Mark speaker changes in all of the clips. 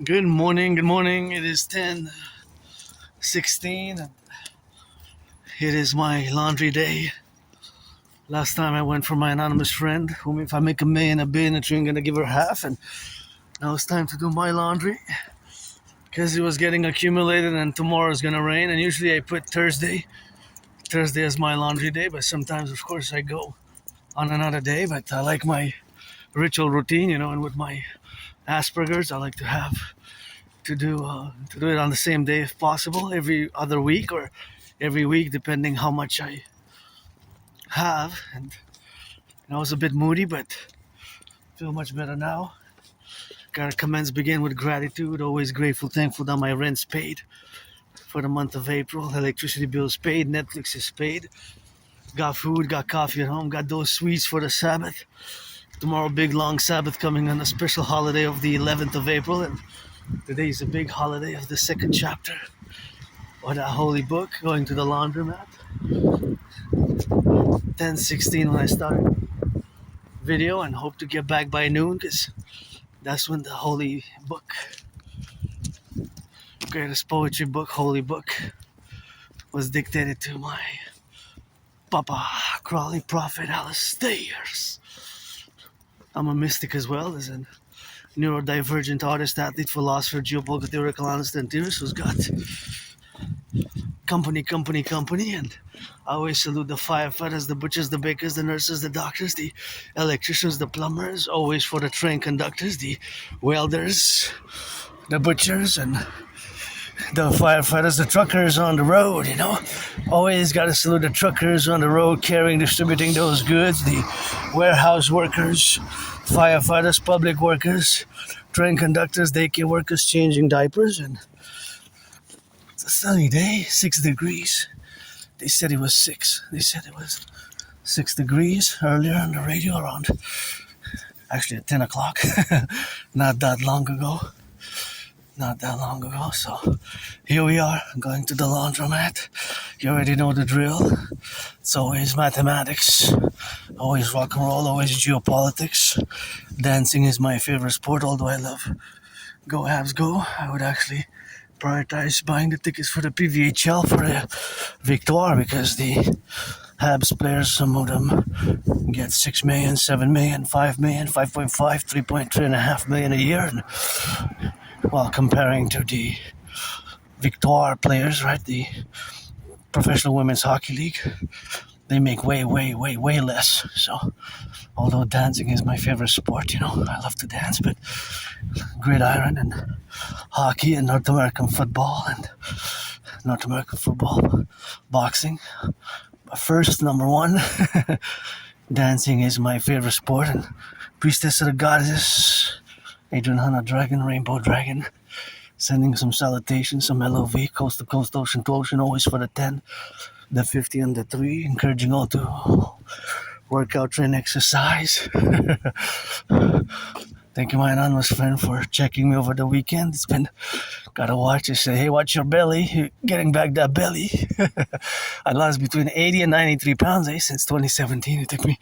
Speaker 1: Good morning, good morning. It is 10:16 and it is my laundry day. Last time I went for my anonymous friend, whom if I make a million a bin, I'm gonna give her half, and now it's time to do my laundry because it was getting accumulated and tomorrow is gonna rain, and usually I put Thursday as my laundry day, but sometimes of course I go on another day, but I like my ritual routine, and with my Asperger's I like to do it on the same day if possible, every other week or every week depending how much I have. And I was a bit moody, but feel much better now. Gotta begin with gratitude. Always grateful, thankful that my rent's paid for the month of April. Electricity bill's paid. Netflix is paid. Got food, got coffee at home. Got those sweets for the Sabbath. Tomorrow, big long Sabbath coming on a special holiday of the 11th of April, and today is a big holiday of the second chapter of that holy book, going to the Laundromat. 10:16 when I started video, and hope to get back by noon because that's when the holy book, greatest poetry book, holy book, was dictated to my Papa Crawley Prophet Alistair's. I'm a mystic as well, as a neurodivergent artist, athlete, philosopher, geopolitical theoretical analyst, and theorist who's got company, and I always salute the firefighters, the butchers, the bakers, the nurses, the doctors, the electricians, the plumbers, always for the train conductors, the welders, the butchers, and the firefighters, the truckers on the road, Always got to salute the truckers on the road carrying, distributing those goods, the warehouse workers, firefighters, public workers, train conductors, daycare workers changing diapers. And it's a sunny day, 6 degrees. They said it was 6. They said it was 6 degrees earlier on the radio actually at 10 o'clock, not that long ago. So here we are, going to the laundromat. You already know the drill. It's always mathematics, always rock and roll, always geopolitics. Dancing is my favorite sport, although I love Go Habs Go. I would actually prioritize buying the tickets for the PVHL for the Victoire, because the Habs players, some of them get 6 million, 7 million, 5 million, 5.5, 3.3.5 million a year. And while comparing to the Victoire players, right, the Professional Women's Hockey League, they make way less. So, although dancing is my favorite sport, I love to dance, but gridiron and hockey and North American football, boxing. First, number one, dancing is my favorite sport, and priestess of the goddess, Adrian Hanna Dragon, Rainbow Dragon, sending some salutations, some LOV, coast to coast, ocean to ocean, always for the 10, the 50, and the 3, encouraging all to work out, train, exercise. Thank you, my anonymous friend, for checking me over the weekend. It's been, gotta watch it, say, hey, watch your belly, you're getting back that belly. I lost between 80 and 93 pounds, since 2017. It took me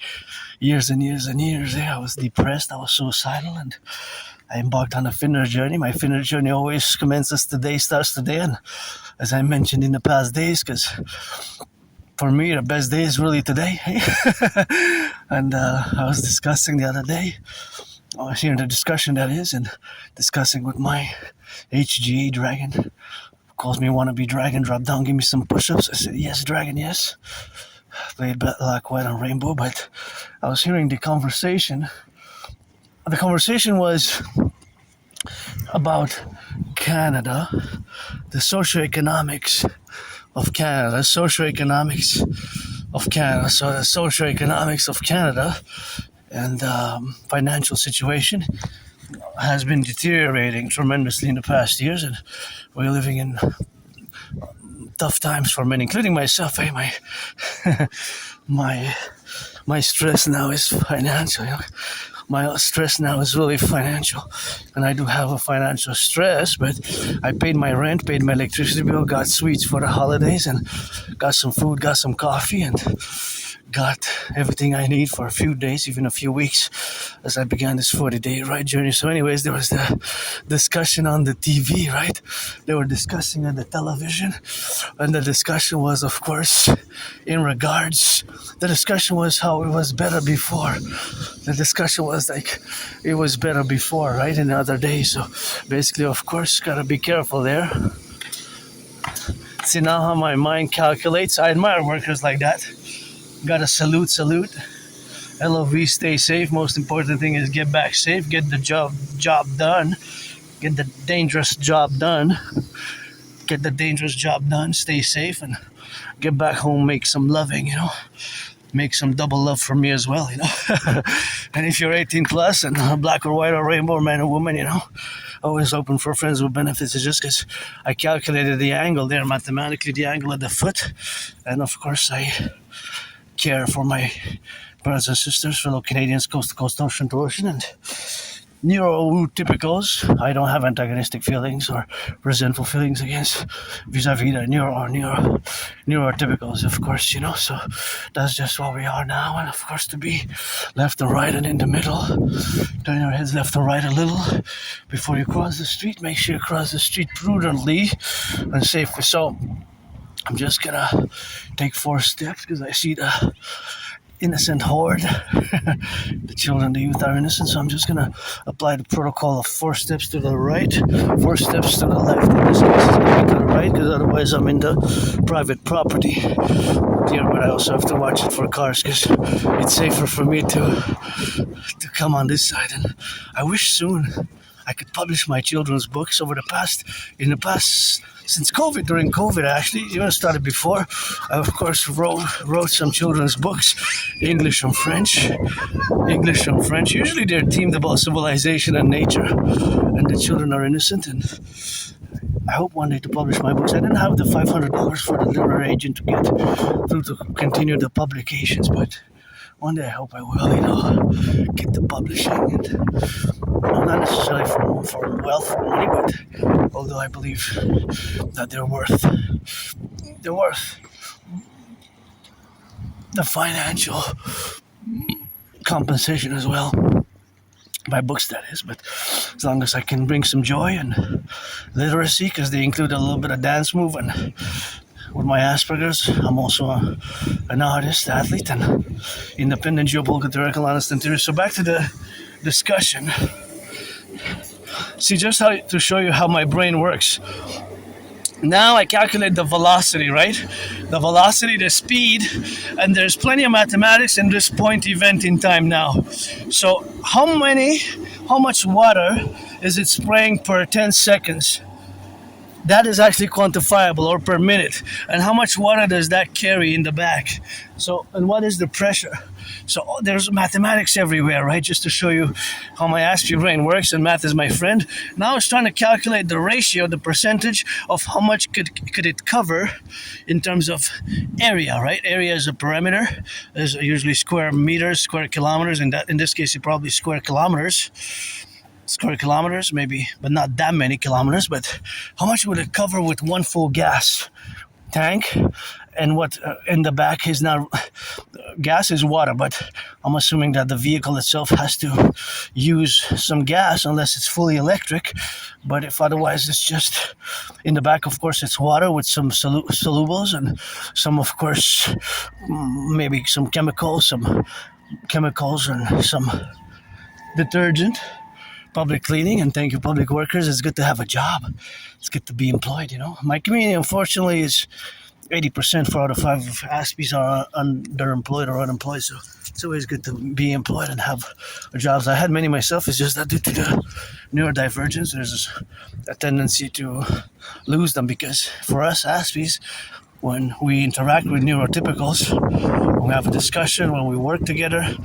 Speaker 1: years and years and years. I was depressed, I was suicidal, and I embarked on a fitness journey. My fitness journey always commences today, starts today, and as I mentioned in the past days, because for me, the best day is really today. And I was discussing the other day, I was hearing the discussion, that is, and discussing with my HGA dragon. Calls me wannabe dragon, drop down, give me some push-ups. I said, yes, dragon, yes. Played black, white, and rainbow, but I was hearing the conversation. The conversation was about Canada, the socioeconomics of Canada. So the socioeconomics of Canada and financial situation has been deteriorating tremendously in the past years, and we're living in tough times for many, including myself. My stress now is financial. My stress now is really financial, and I do have a financial stress, but I paid my rent, paid my electricity bill, got sweets for the holidays, and got some food, got some coffee, and got everything I need for a few days, even a few weeks, as I began this 40-day ride journey. So anyways, there was the discussion on the TV, right? They were discussing on the television, and the discussion was, of course, the discussion was how it was better before. The discussion was like, it was better before, right, in the other days. So basically, of course, gotta be careful there. See now how my mind calculates. I admire workers like that. Gotta salute. LOV, stay safe. Most important thing is get back safe. Get the job done. Get the dangerous job done. Stay safe and get back home. Make some loving, Make some double love for me as well, And if you're 18 plus and black or white or rainbow, man or woman, always open for friends with benefits. It's just because I calculated the angle there, mathematically, the angle of the foot. And of course, I care for my brothers and sisters, fellow Canadians, coast to coast, ocean to ocean, and neurotypicals. I don't have antagonistic feelings or resentful feelings against vis-a-vis the neurotypicals, of course, So that's just what we are now. And of course, to be left and right and in the middle, turn your heads left and right a little before you cross the street. Make sure you cross the street prudently and safely. So I'm just gonna take 4 steps because I see the innocent horde. The children, the youth are innocent, so I'm just gonna apply the protocol of 4 steps to the right, 4 steps to the left. In this case, it's gonna be to the right because otherwise I'm into private property here, but I also have to watch it for cars because it's safer for me to come on this side. And I wish soon I could publish my children's books in the past, since COVID, during COVID actually, even started before. I of course wrote some children's books, English and French. Usually they're themed about civilization and nature, and the children are innocent, and I hope one day to publish my books. I didn't have the $500 for the literary agent to get through to continue the publications, but one day I hope I will, get the publishing, and not necessarily for wealth or money, but although I believe that they're worth the financial compensation as well. My books, that is, but as long as I can bring some joy and literacy, because they include a little bit of dance move, and with my Asperger's, I'm also an artist, athlete, and independent, geopolitical, theoretical, honest, and theory. So back to the discussion. See, just to show you how my brain works. Now I calculate the velocity, right? The velocity, the speed, and there's plenty of mathematics in this point event in time now. So how much water is it spraying per 10 seconds? That is actually quantifiable, or per minute. And how much water does that carry in the back? So, and what is the pressure? So there's mathematics everywhere, right? Just to show you how my Aspiesque brain works, and math is my friend. Now I was trying to calculate the ratio, the percentage of how much could it cover in terms of area, right? Area is a parameter. There's usually square meters, square kilometers, and in this case, it's probably square kilometers, maybe, but not that many kilometers. But how much would it cover with one full gas tank? And what in the back is not gas, is water, but I'm assuming that the vehicle itself has to use some gas unless it's fully electric. But if otherwise, it's just in the back, of course, it's water with some solubles and some, of course, maybe some chemicals and some detergent. Public cleaning, and thank you, public workers. It's good to have a job. It's good to be employed, My community, unfortunately, is 80%, 4 out of 5 Aspies are underemployed or unemployed, so it's always good to be employed and have jobs. I had many myself. It's just that due to the neurodivergence, there's a tendency to lose them, because for us Aspies, when we interact with neurotypicals, when we have a discussion, when we work together,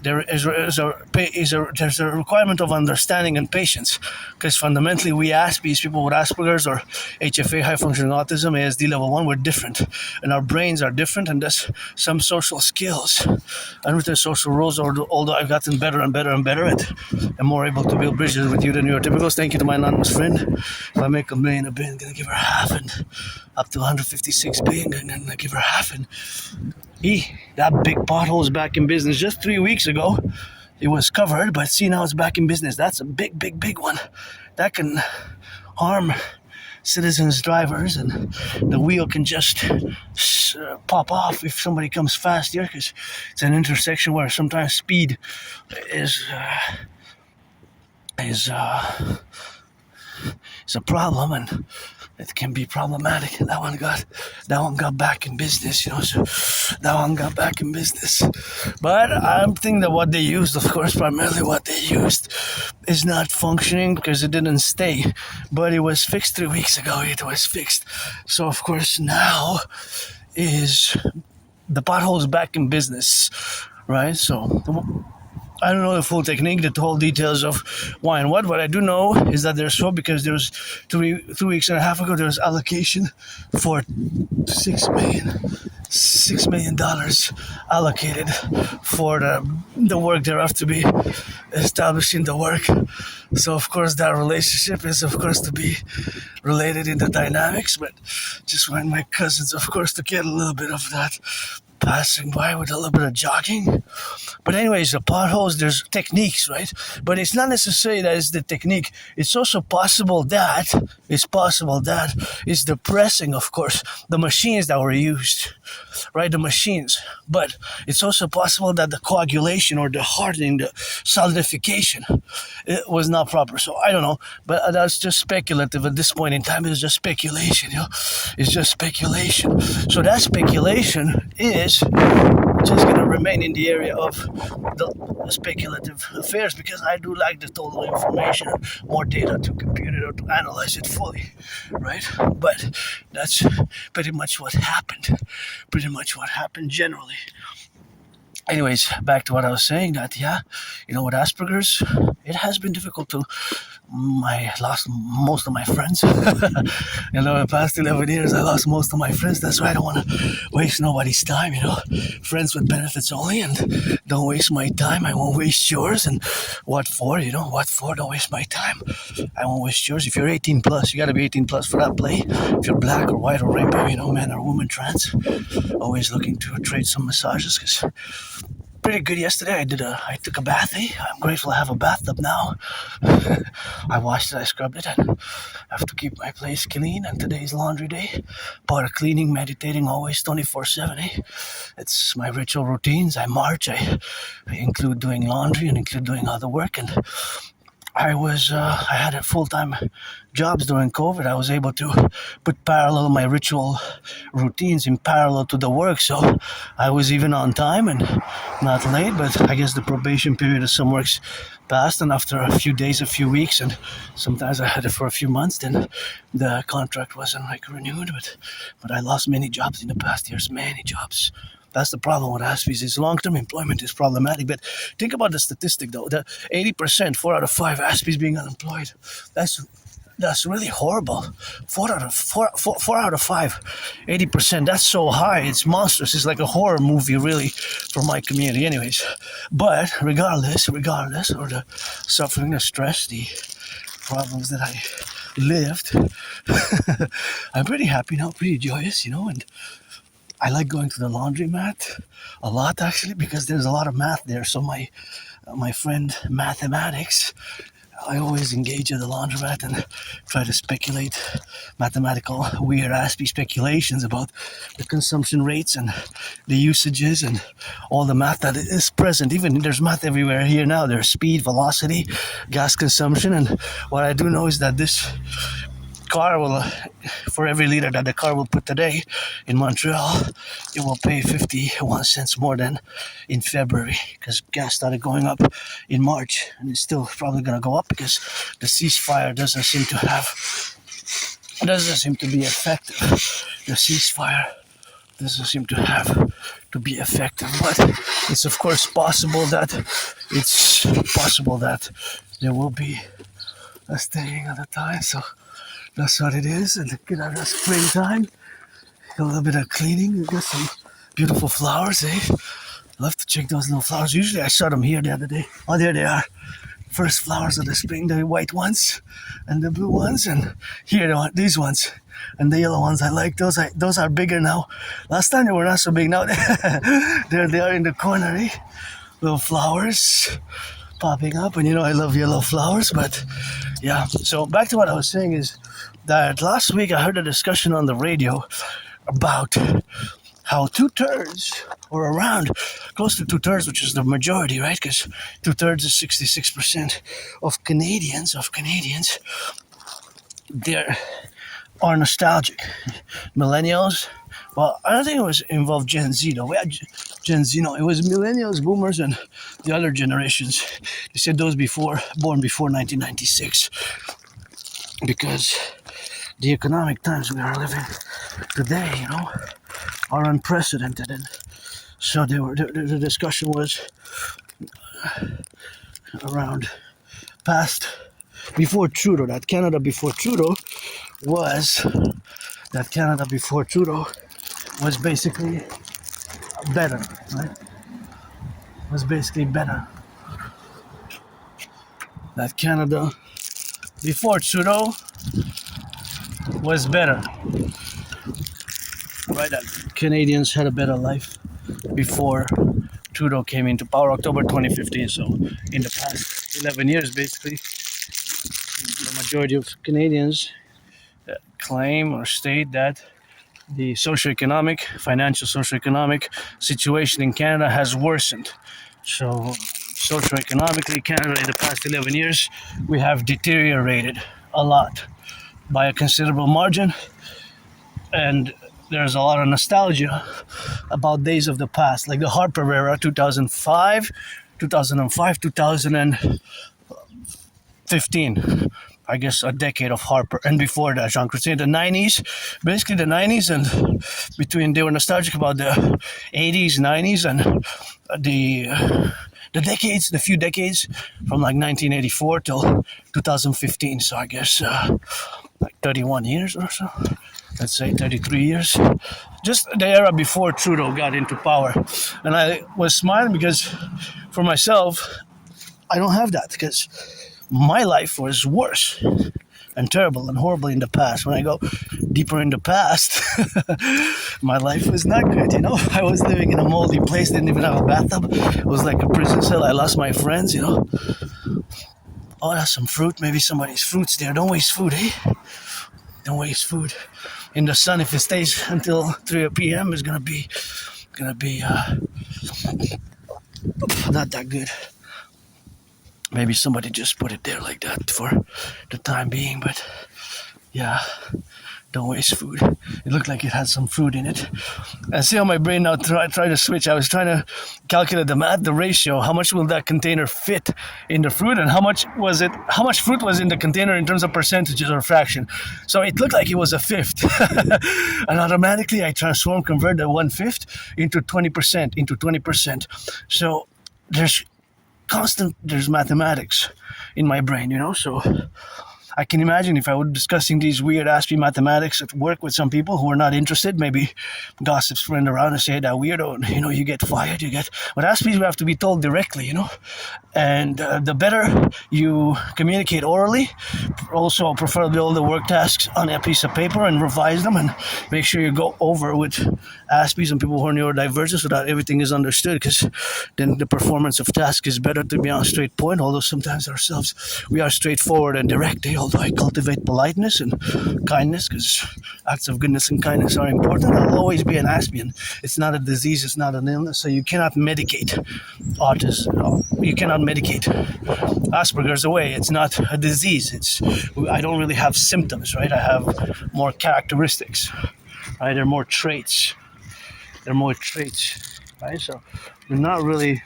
Speaker 1: there's a requirement of understanding and patience, because fundamentally we Aspies, people with Asperger's or HFA, high functioning autism, ASD level 1, we're different, and our brains are different, and there's some social skills and with the social roles. Although I've gotten better and better at and more able to build bridges with you than neurotypicals. Thank you to my anonymous friend. If I make $1 million, I'm gonna give her half, and up to 156 billion, I'm gonna give her half, and That big pothole is back in business. Just 3 weeks ago, it was covered, but see now it's back in business. That's a big one. That can harm citizens, drivers, and the wheel can just pop off if somebody comes fast here, because it's an intersection where sometimes speed is a problem, and it can be problematic. And that one got back in business, so that one got back in business. But I'm thinking that what they used, of course, primarily what they used is not functioning because it didn't stay. But it was fixed 3 weeks ago. It was fixed. So of course now is the pothole's back in business, right? So I don't know the full technique, the whole details of why and what. What I do know is that there's so, because there was 3 weeks and a half ago, there was allocation for $6 million allocated for the work thereof to be establishing the work. So of course that relationship is of course to be related in the dynamics, but just want my cousins of course to get a little bit of that passing by with a little bit of jogging. But anyways, the potholes, there's techniques, right? But it's not necessarily that it's the technique. It's also possible that it's the pressing, of course, the machines that were used, right? The machines. But it's also possible that the coagulation or the hardening, the solidification, it was not proper. So I don't know, but that's just speculative at this point in time. It's just speculation, It's just speculation. So that speculation is just going to remain in the area of the speculative affairs, because I do like the total information, more data to compute it or to analyze it fully, right? But that's pretty much what happened generally. Anyways, back to what I was saying, that with Asperger's, it has been difficult to. I lost most of my friends. The past 11 years, I lost most of my friends. That's why I don't want to waste nobody's time, Friends with benefits only, and don't waste my time. I won't waste yours. And what for, What for? Don't waste my time. I won't waste yours. If you're 18 plus, you got to be 18 plus for that play. If you're black or white or rainbow, man or woman, trans, always looking to trade some massages, because pretty good yesterday. I took a bath. I'm grateful I have a bathtub now. I washed it, I scrubbed it, and I have to keep my place clean. And today's laundry day. Part of cleaning, meditating, always 24/7. It's my ritual routines. I march. I include doing laundry and include doing other work. And I had a full-time jobs during COVID. I was able to put parallel my ritual routines in parallel to the work, so I was even on time and not late. But I guess the probation period of some works passed, and after a few days, a few weeks, and sometimes I had it for a few months, then the contract wasn't renewed. But I lost many jobs in the past years, many jobs. That's the problem with Aspiesque. Is long-term employment is problematic. But think about the statistic, though. The 80%, 4 out of 5 Aspiesque being unemployed. That's really horrible. 4 out of 5, 80%. That's so high. It's monstrous. It's like a horror movie, really, for my community. Anyways, but regardless, or the suffering, the stress, the problems that I lived, I'm pretty happy now, pretty joyous, and I like going to the laundromat a lot, actually, because there's a lot of math there. So my friend mathematics, I always engage at the laundromat and try to speculate mathematical weird Aspiesque speculations about the consumption rates and the usages and all the math that is present. Even there's math everywhere here now. There's speed, velocity, gas consumption, and what I do know is that this car will, for every liter that the car will put today in Montreal, it will pay 51 cents more than in February, because gas started going up in March, and it's still probably going to go up because the ceasefire doesn't seem to be effective. The ceasefire doesn't seem to be effective, but it's of course possible that there will be a staying of the time. So that's what it is. And get out of springtime, a little bit of cleaning. We got some beautiful flowers, Love to check those little flowers. Usually I saw them here the other day. Oh, there they are. first flowers of the spring, the white ones and the blue ones, and here these ones and the yellow ones. I like those. Those are bigger now. Last time they were not so big. Now there they are in the corner, eh? Little flowers popping up, and I love yellow flowers. But yeah, so back to what I was saying is that last week I heard a discussion on the radio about how 2/3 or around close to 2/3, which is the majority, right? Because 2/3 is 66% of Canadians, they are nostalgic. Millennials, well, I don't think it was involved Gen Z though. We had Gen Z, no, it was millennials, boomers, and the other generations. They said those born before 1996, because the economic times we are living today, are unprecedented. And so the discussion was around before Trudeau, that Canada before Trudeau was basically better, right? Was basically better. That Canada before Trudeau was better, right? That Canadians had a better life before Trudeau came into power, October 2015. So in the past 11 years, basically, the majority of Canadians claim or state that the financial socioeconomic situation in Canada has worsened. So socioeconomically, Canada in the past 11 years, we have deteriorated a lot by a considerable margin. And there's a lot of nostalgia about days of the past, like the Harper era, 2005, 2015. I guess a decade of Harper, and before that, Jean Chrétien, the 90s, basically the 90s, and they were nostalgic about the 80s, 90s, and the few decades from like 1984 till 2015. So I guess like 31 years or so. Let's say 33 years. Just the era before Trudeau got into power. And I was smiling because for myself, I don't have that, because my life was worse and terrible and horrible in the past. When I go deeper in the past, my life was not good, I was living in a moldy place, didn't even have a bathtub. It was like a prison cell. I lost my friends, Oh, that's some fruit. Maybe somebody's fruit's there. Don't waste food, eh? Don't waste food. In the sun, if it stays until 3 p.m., it's gonna be not that good. Maybe somebody just put it there like that for the time being, but yeah, don't waste food. It looked like it had some fruit in it. And see how my brain now try to switch. I was trying to calculate the ratio. How much will that container fit in the fruit, and how much fruit was in the container in terms of percentages or fraction. So it looked like it was a fifth. And automatically I convert the 1/5 into 20%. So there's mathematics in my brain, so I can imagine if I were discussing these weird Aspiesque mathematics at work with some people who are not interested, maybe gossips friend around and say that weirdo, and you get fired, but Aspiesque we have to be told directly, and the better you communicate orally, also preferably all the work tasks on a piece of paper and revise them, and make sure you go over with Aspiesque and people who are neurodivergent so that everything is understood, because then the performance of task is better to be on a straight point, although sometimes ourselves we are straightforward and direct, although I cultivate politeness and kindness, because acts of goodness and kindness are important. I'll always be an Aspian. It's not a disease, it's not an illness, so you cannot medicate autism. You cannot medicate Asperger's away. It's not a disease. I don't really have symptoms, right? I have more characteristics, right? They're more traits, right? So they're not really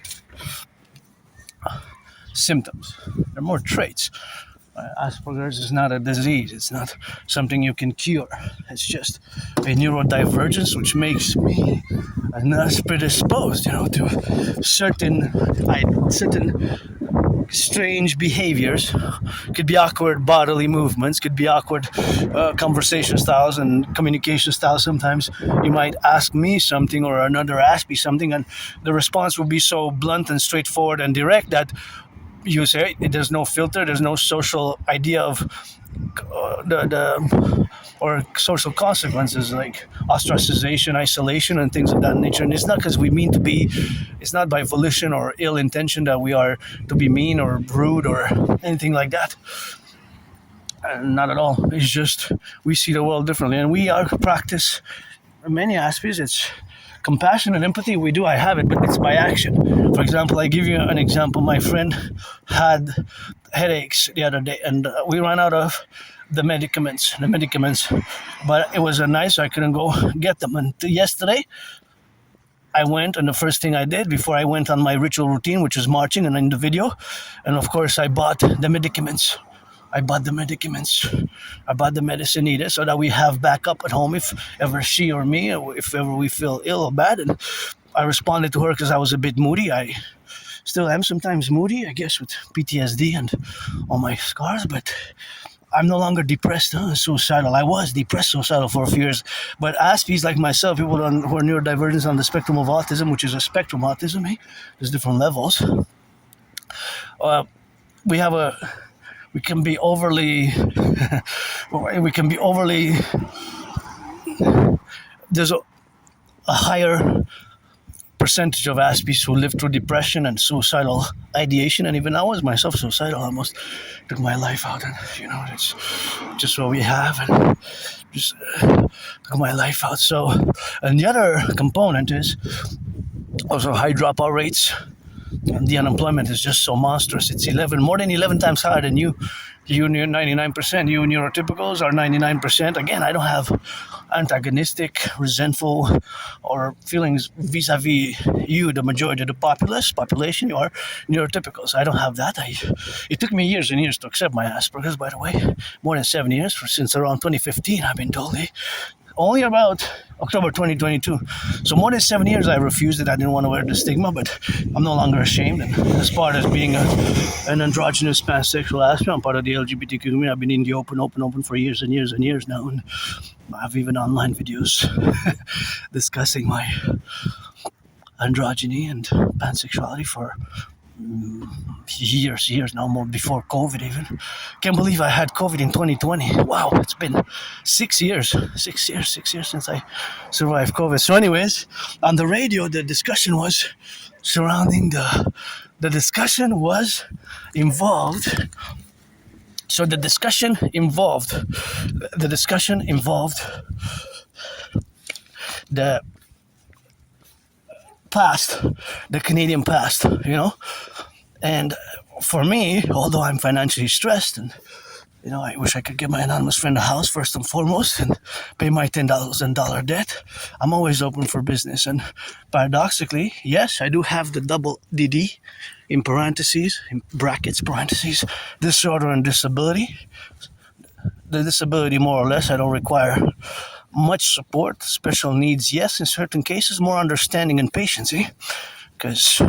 Speaker 1: symptoms. They're more traits. Asperger's is not a disease. It's not something you can cure. It's just a neurodivergence, which makes me predisposed, to certain strange behaviors. Could be awkward bodily movements, could be awkward conversation styles and communication styles. Sometimes you might ask me something or another ask me something, and the response will be so blunt and straightforward and direct that you say there's no filter, there's no social idea of the or social consequences like ostracization, isolation, and things of that nature. And it's not because we mean to be, it's not by volition or ill intention that we are to be mean or rude or anything like that. Not at all. It's just we see the world differently, and we are practice many aspects. It's compassion and empathy. We do. I have it, but it's by action. For example, I give you an example. My friend had headaches the other day, and we ran out of the medicaments. But it was a night, so I couldn't go get them. And yesterday, I went, and the first thing I did before I went on my ritual routine, which is marching, and in the video, and of course, I bought the medicaments. I bought the medicine needed so that we have backup at home if ever she or me, or if ever we feel ill or bad. And I responded to her because I was a bit moody. I still am sometimes moody, I guess, with PTSD and all my scars, but I'm no longer depressed, suicidal. I was depressed, suicidal for a few years. But Aspies like myself, people who are neurodivergent on the spectrum of autism, which is a spectrum autism, there's different levels. We can be overly, there's a higher percentage of Aspies who live through depression and suicidal ideation, and even I was myself suicidal, almost took my life out, and it's just what we have, and just took my life out. So, and the other component is also high dropout rates. And the unemployment is just so monstrous. It's more than 11 times higher than you. You 99%. You neurotypicals are 99%. Again, I don't have antagonistic, resentful, or feelings vis-a-vis you, the majority of the population. You are neurotypicals. I don't have that. It took me years and years to accept my Asperger's, by the way. More than 7 years, since around 2015, I've been told. Only about October 2022. So more than 7 years I refused it. I didn't want to wear the stigma, but I'm no longer ashamed. And as part of being an androgynous pansexual aspect, I'm part of the LGBTQ community. I've been in the open for years and years and years now. And I have even online videos discussing my androgyny and pansexuality for years now, more before COVID even. Can't believe I had COVID in 2020. Wow, it's been 6 years since I survived COVID. So anyways, on the radio, the discussion was surrounding the discussion was involved. So the discussion involved the past, the Canadian past, And for me, although I'm financially stressed and, I wish I could give my anonymous friend a house first and foremost and pay my $10,000 debt, I'm always open for business. And paradoxically, yes, I do have the double dedie in brackets, disorder and disability. The disability, more or less, I don't require much support. Special needs, yes, in certain cases, more understanding and patience, because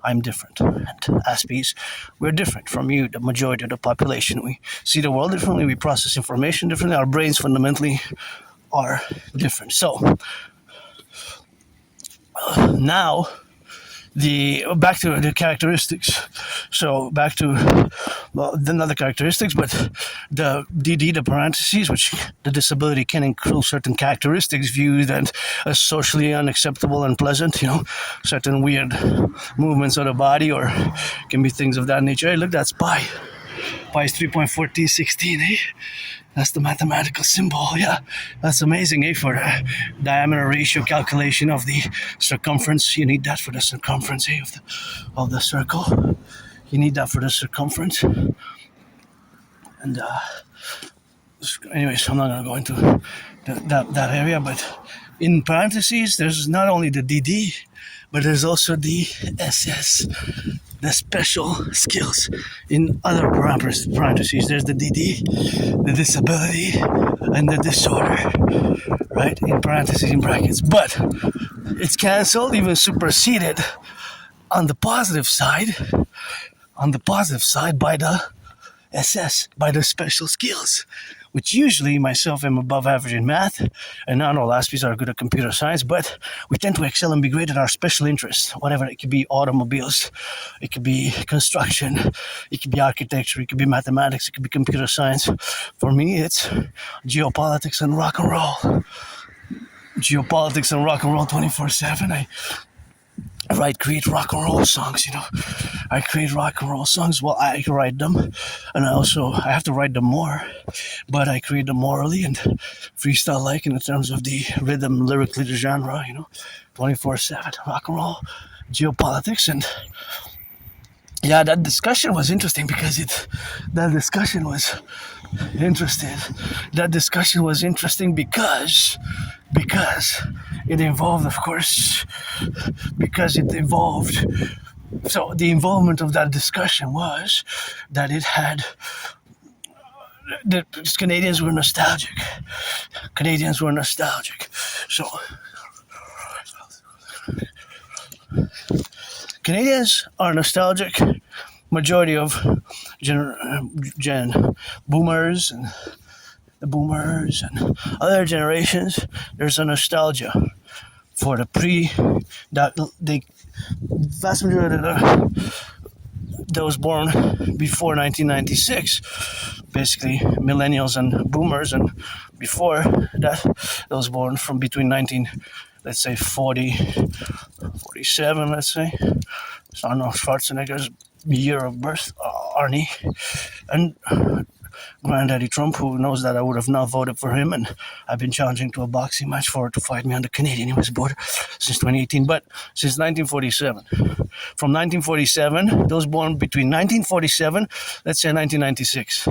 Speaker 1: I'm different. And Aspies, we're different from you, the majority of the population. We see the world differently, we process information differently, our brains fundamentally are different. So, now, back to the characteristics. So back to not the characteristics, but the DD, the parentheses, which the disability can include certain characteristics viewed as socially unacceptable and pleasant. Certain weird movements of the body, or can be things of that nature. Hey, look, that's pi. Pi is 3.1416. That's the mathematical symbol. Yeah, that's amazing, for the diameter ratio calculation of the circumference. You need that for the circumference, of the circle. You need that for the circumference. And anyways, I'm not going to go into that area, but in parentheses, there's not only the DD, but there's also the SS, the special skills. In other parentheses, there's the DD, the disability, and the disorder, right? In parentheses, in brackets. But it's cancelled, even superseded on the positive side by the SS, by the special skills, which usually myself am above average in math, and not all Aspies are good at computer science, but we tend to excel and be great at our special interests, whatever. It could be automobiles, it could be construction, it could be architecture, it could be mathematics, it could be computer science. For me, it's geopolitics and rock and roll. Geopolitics and rock and roll 24/7. I create rock and roll songs, I create rock and roll songs. Well, I write them, and I have to write them more, but I create them morally and freestyle like in terms of the rhythm, lyrically, the genre, 24/7 rock and roll, geopolitics. And yeah, that discussion was interesting because that discussion was interesting because it involved, of course, so the involvement of that discussion was that the Canadians were nostalgic. So Canadians are nostalgic. Majority of boomers and the boomers and other generations, there's a nostalgia for the vast majority of those born before 1996, basically millennials and boomers, and before that, those born from between 47, let's say. So Arnold Schwarzenegger's year of birth, Arnie, and Granddaddy Trump, who knows that I would have not voted for him, and I've been challenging to a boxing match for to fight me on the Canadian-US border since 2018, but since 1947. From 1947, those born between 1947, let's say 1996.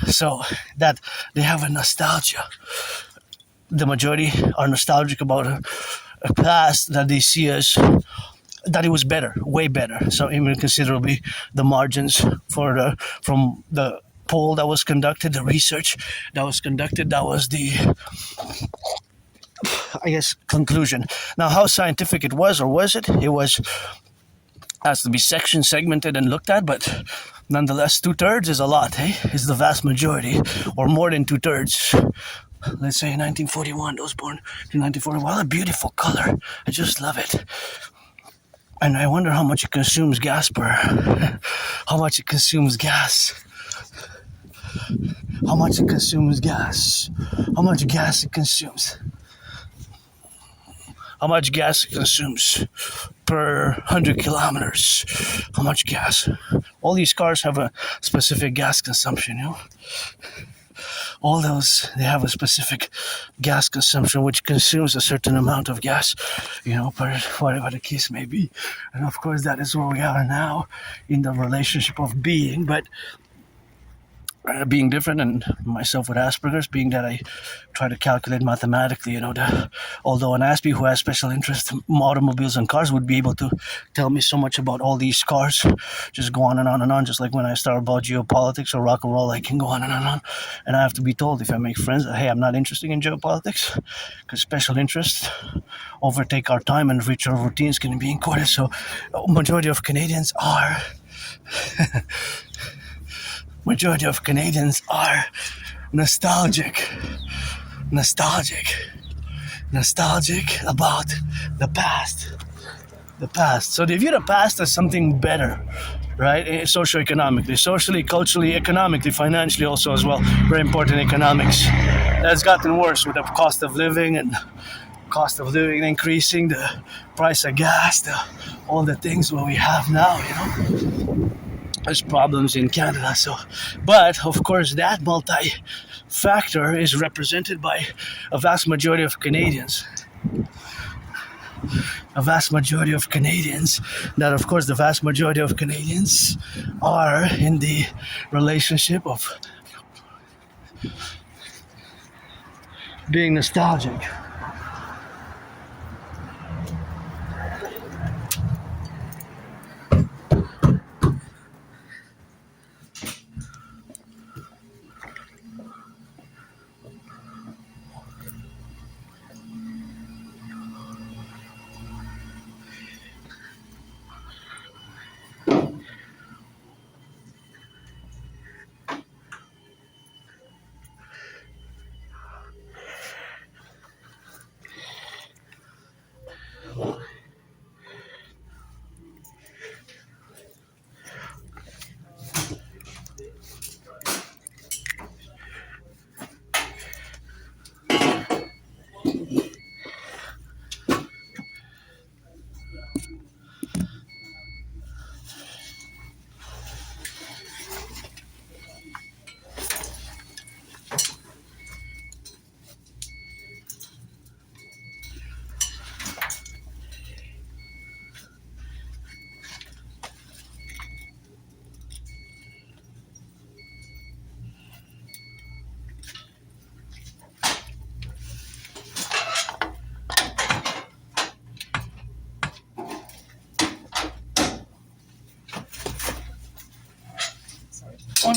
Speaker 1: So that they have a nostalgia. The majority are nostalgic about a past that they see as that it was better, way better. So even considerably the margins from the poll that was conducted, the research that was conducted, that was the, I guess, conclusion. Now, how scientific it was, or was it? It has to be segmented and looked at, but nonetheless, 2/3 is a lot, eh? It's the vast majority, or more than 2/3. Let's say 1941, those born in 1941. What a beautiful color. I just love it. And I wonder how much it consumes gas how much gas it consumes. How much gas it consumes per 100 kilometers. How much gas? All these cars have a specific gas consumption, All those, they have a specific gas consumption which consumes a certain amount of gas, per whatever the case may be. And of course, that is where we are now in the relationship of being, but being different, and myself with Asperger's, being that I try to calculate mathematically, although an Aspie who has special interest in automobiles and cars would be able to tell me so much about all these cars, just go on and on and on, just like when I start about geopolitics or rock and roll, I can go on and on and on, and I have to be told if I make friends that, hey, I'm not interested in geopolitics, because special interests overtake our time and reach our routines can be encoded. So majority of Canadians are nostalgic about the past. So they view the past as something better, right? Socioeconomically, socially, culturally, economically, financially also as well. Very important economics. That's gotten worse with the cost of living increasing, the price of gas, all the things what we have now, There's problems in Canada, but of course that multi-factor is represented by a vast majority of Canadians. That, of course, the vast majority of Canadians are in the relationship of being nostalgic.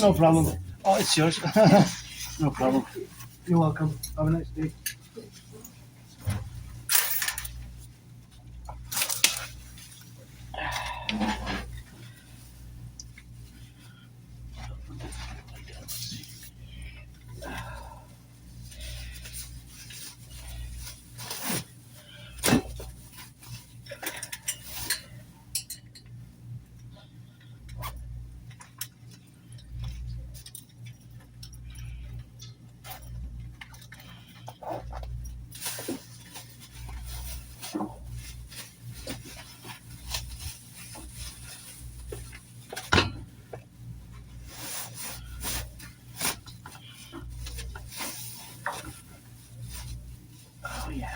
Speaker 1: No problem. Oh, it's yours. No problem. You're welcome. Have a nice day. Oh, yeah.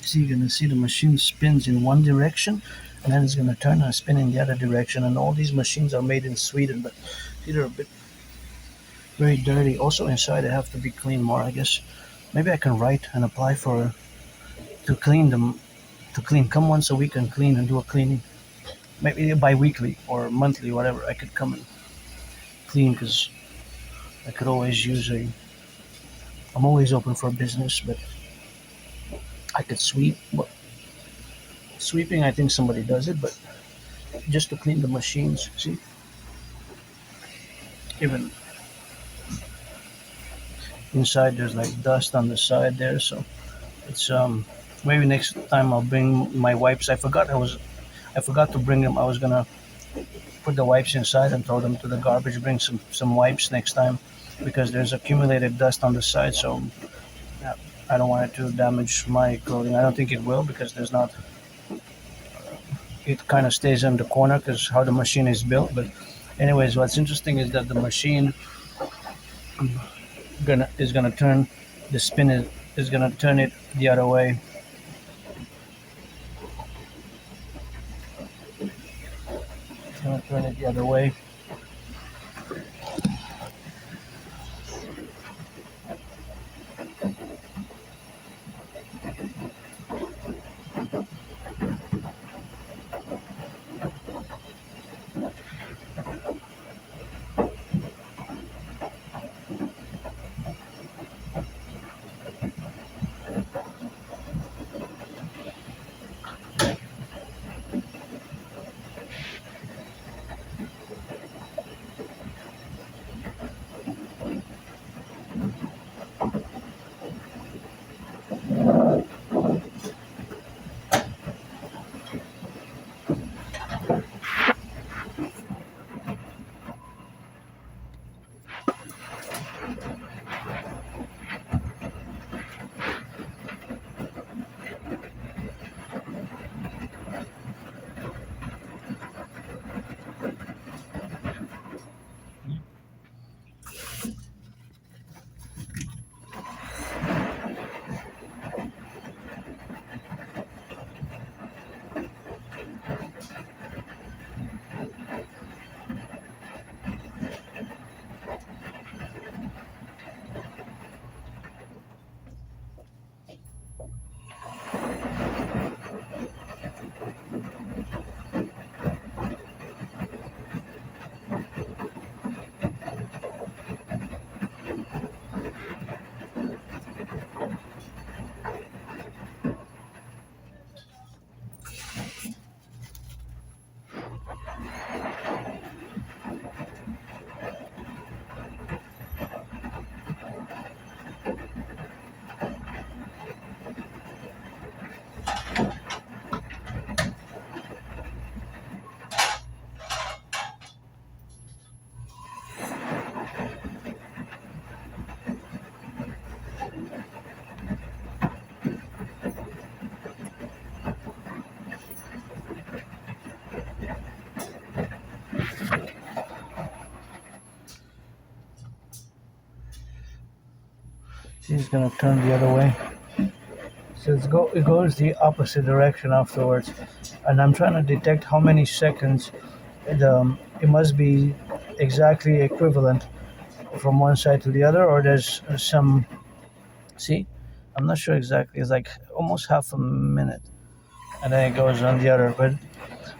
Speaker 1: See, you're gonna see the machine spins in one direction, and then it's gonna turn and spin in the other direction. And all these machines are made in Sweden, but they're a bit very dirty. Also inside, they have to be cleaned more. I guess maybe I can write and apply for to clean them, to clean. Come once a week and clean and do a cleaning. Maybe bi-weekly or monthly, whatever. I could come and clean because I could always use a. I'm always open for business, but I could sweep. But sweeping, I think somebody does it, but just to clean the machines. See, even inside there's like dust on the side there, so it's maybe next time I'll bring my wipes. I forgot to bring them. I was gonna put the wipes inside and throw them to the garbage. Bring some wipes next time because there's accumulated dust on the side. So I don't want it to damage my clothing. I don't think it will because there's not. It kind of stays in the corner because how the machine is built. But anyways, what's interesting is that the machine is gonna turn the spin is gonna turn it the other way. It's gonna turn it the other way. She's gonna turn the other way. So it goes the opposite direction afterwards, and I'm trying to detect how many seconds. It must be exactly equivalent from one side to the other, or there's some. See, I'm not sure exactly. It's like almost half a minute, and then it goes on the other. But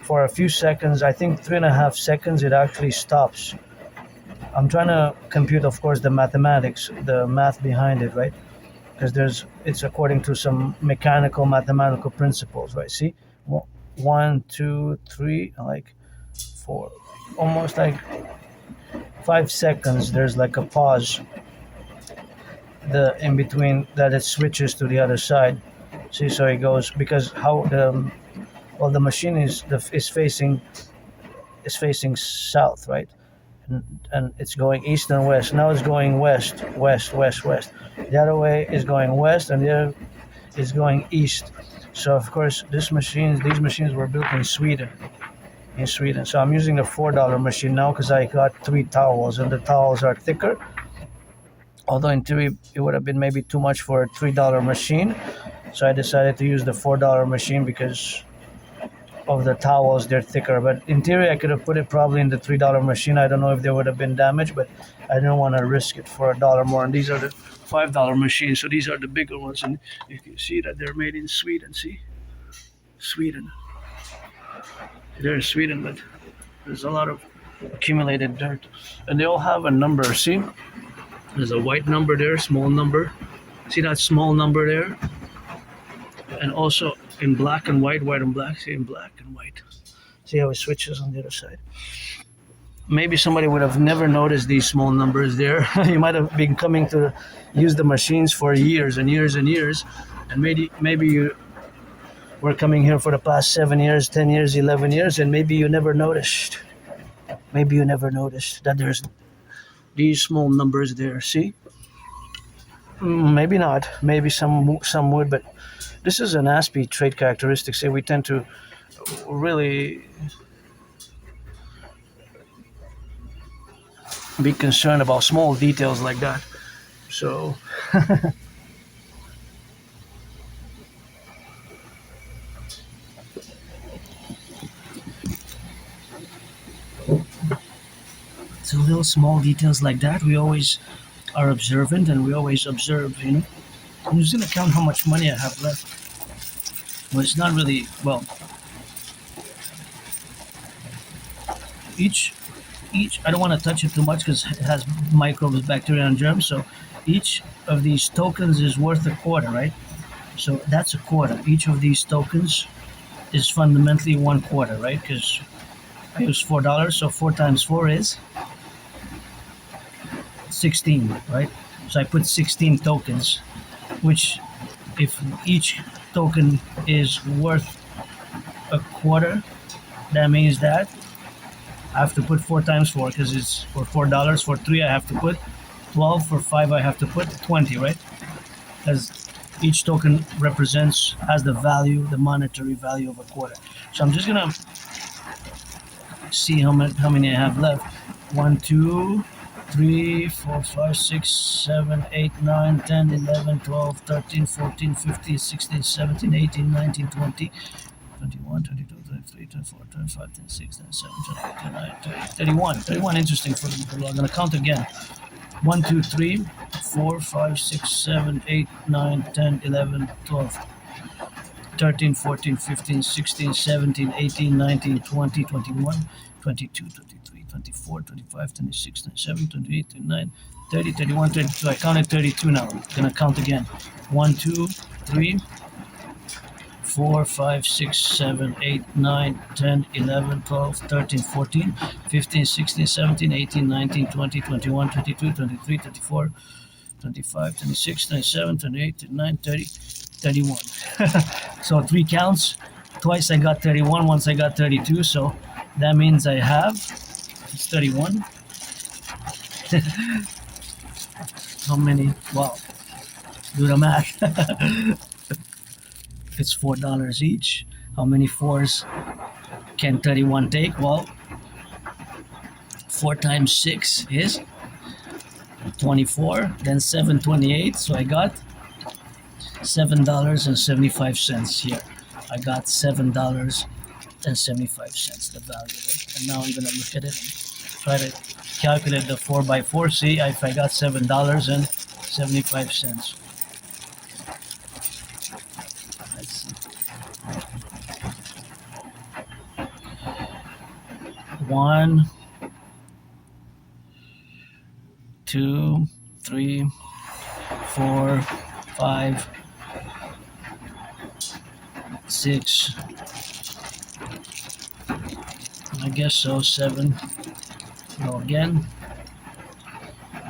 Speaker 1: for a few seconds, I think 3.5 seconds, it actually stops. I'm trying to compute, of course, the mathematics, the math behind it, right? Because it's according to some mechanical mathematical principles, right? See, 1, 2, 3, like 4, almost like 5 seconds. There's like a pause. In between that it switches to the other side. See, so it goes because how the machine is facing south, right? And it's going east and west. Now it's going west. The other way is going west, and the other is going east. So of course, these machines were built in Sweden. So I'm using the $4 machine now because I got 3 towels, and the towels are thicker. Although in theory it would have been maybe too much for a $3 machine, so I decided to use the $4 machine because of the towels, they're thicker. But in theory, I could have put it probably in the $3 machine. I don't know if they would have been damaged, but I didn't want to risk it for $1 more. And these are the $5 machines, so these are the bigger ones. And you can see that they're made in Sweden. See, Sweden. They're in Sweden, but there's a lot of accumulated dirt, and they all have a number. See, there's a white number there, small number. See that small number there, and also in black and white and black. See, in black and white. See how it switches on the other side. Maybe somebody would have never noticed these small numbers there. You might have been coming to use the machines for years and years and years, and maybe you we're coming here for the past 7 years, 10 years, 11 years, and maybe you never noticed. Maybe you never noticed that there's these small numbers there. See? Maybe not. Maybe some would, but this is an Aspiesque trait characteristic. Say we tend to really be concerned about small details like that. So so little small details like that, we always are observant, and we always observe. I'm just gonna count how much money I have left. Well, it's not really well. Each I don't want to touch it too much because it has microbes, bacteria, and germs. So each of these tokens is worth a quarter, right? So that's a quarter. Each of these tokens is fundamentally 1/4, right? Because I use $4, so 4 times 4 is 16, right? So I put 16 tokens, which if each token is worth a quarter, that means that I have to put 4 times 4 because it's for $4. For 3, I have to put 12. For 5, I have to put 20, right? Because each token has the value, the monetary value of a quarter. So I'm just gonna see how many I have left. 1, 2, 3, 4, 5, 6, 7, 8, 9, 10, 11, 12, 13, 14, 15, 16, 17, 18, 19, 20, 21, 22, 23, 24, 25, 26, 27, 28, 29, 30, 31. 31, interesting for the law. I'm going to count again. 1, 2, 3, 4, 5, 6, 7, 8, 9, 10, 11, 12, 13, 14, 15, 16, 17, 18, 19, 20, 21, 22, 23, 24, 25, 26, 27, 28, 29, 30, 31, 32. I counted 32 now. I'm going to count again. 1, 2, 3, 4, 5, 6, 7, 8, 9, 10, 11, 12, 13, 14, 15, 16, 17, 18, 19, 20, 21, 22, 23, 24, 25, 26, 27, 28, 29, 30, 31. So 3 counts. Twice I got 31, once I got 32. So that means I have, it's 31. How many? Wow. Do the math. It's $4 each. How many 4s can 31 take? Well, 4 times 6 is 24, then 7, 28. So I got $7.75 here. I got $7.75, the value, right? And now I'm gonna look at it and try to calculate the 4x4. See if I got $7.75. Let's see. 1, 2, 3, 4, 5, 6. I guess so. 7. Go again.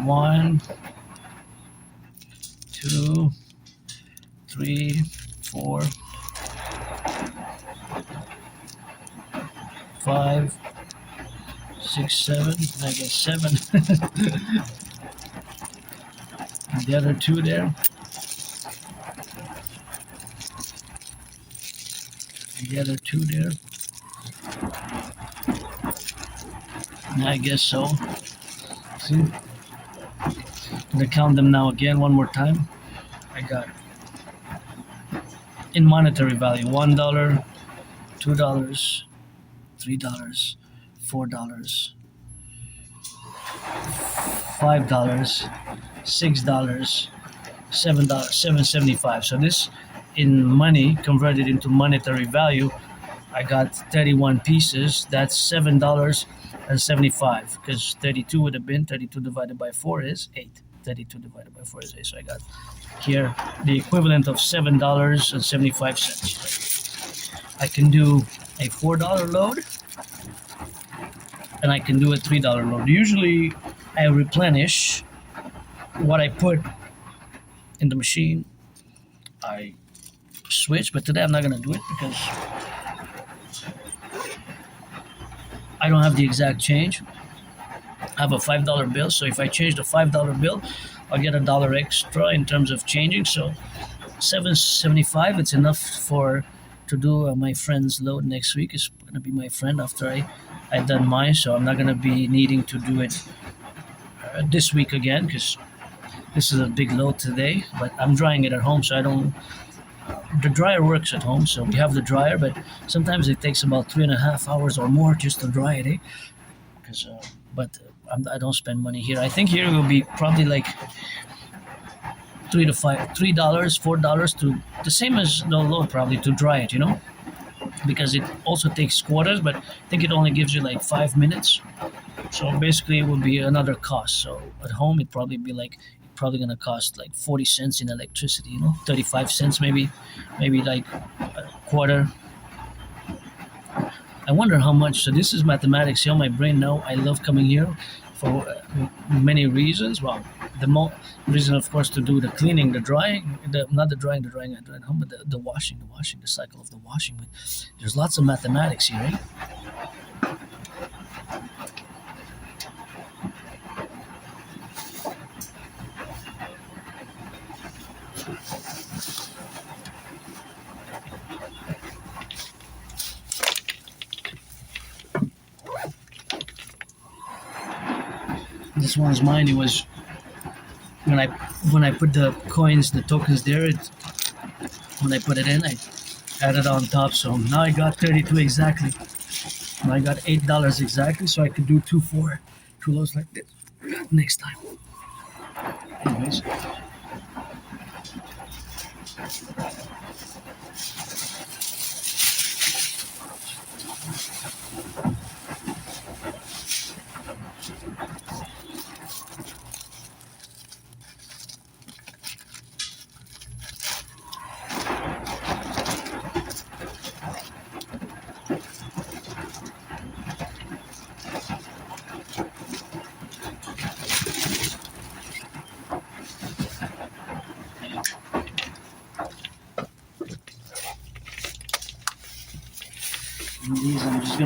Speaker 1: 1, 2, 3, 4, 5, 6, 7. I guess 7. And the other 2 there. And the other 2 there. I guess so. See? I'm gonna count them now again one more time. I got in monetary value $1, $2, $3, $4, $5, $6, $7, $7.75. So this in money converted into monetary value, I got 31 pieces. That's $7.75 because 32 would have been 32 divided by 4 is 8. 32 divided by 4 is 8. So I got here the equivalent of $7.75. I can do a $4 load and I can do a $3 load. Usually I replenish what I put in the machine. I switch, but today I'm not gonna do it because I don't have the exact change. I have a $5 bill, so if I change the $5 bill, I'll get $1 extra in terms of changing. So $7.75, it's enough to do my friend's load next week. It's gonna be my friend after I done mine, so I'm not gonna be needing to do it this week again because this is a big load today. But I'm drying it at home, so I don't. The dryer works at home, so we have the dryer, but sometimes it takes about 3.5 hours or more just to dry it, Because, I don't spend money here. I think here it will be probably like $3 to $4 to the same as the load probably to dry it, because it also takes quarters, but I think it only gives you like 5 minutes. So basically, it would be another cost. So at home, it'd probably be probably gonna cost like 40 cents in electricity, 35 cents maybe like a quarter. I wonder how much. So this is mathematics. See how my brain know I love coming here for many reasons. Well, the reason, of course, to do the cleaning, the drying, not the drying I do at home, but the washing, the cycle of the washing. But there's lots of mathematics here, right? This one's mine. It was when I put the coins, the tokens there. When I put it in, I added on top. So now I got 32 exactly. And I got $8 exactly, so I could do two loads like this next time. Anyways. These I'm just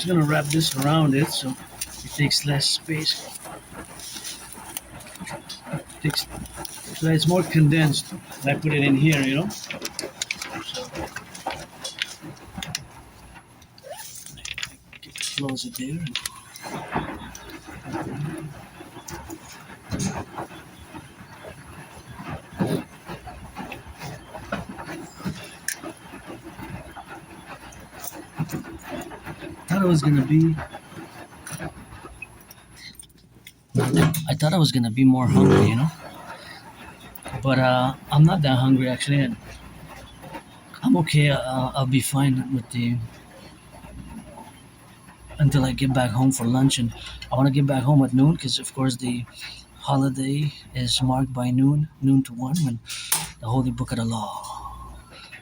Speaker 1: gonna wrap this around it so it takes less space. So it's more condensed. I put it in here, So close it there. I thought I was gonna be more hungry, but I'm not that hungry actually, and I'm okay. I'll be fine until I get back home for lunch, and I want to get back home at noon because, of course, the holiday is marked by noon to 1, when the Holy Book of the Law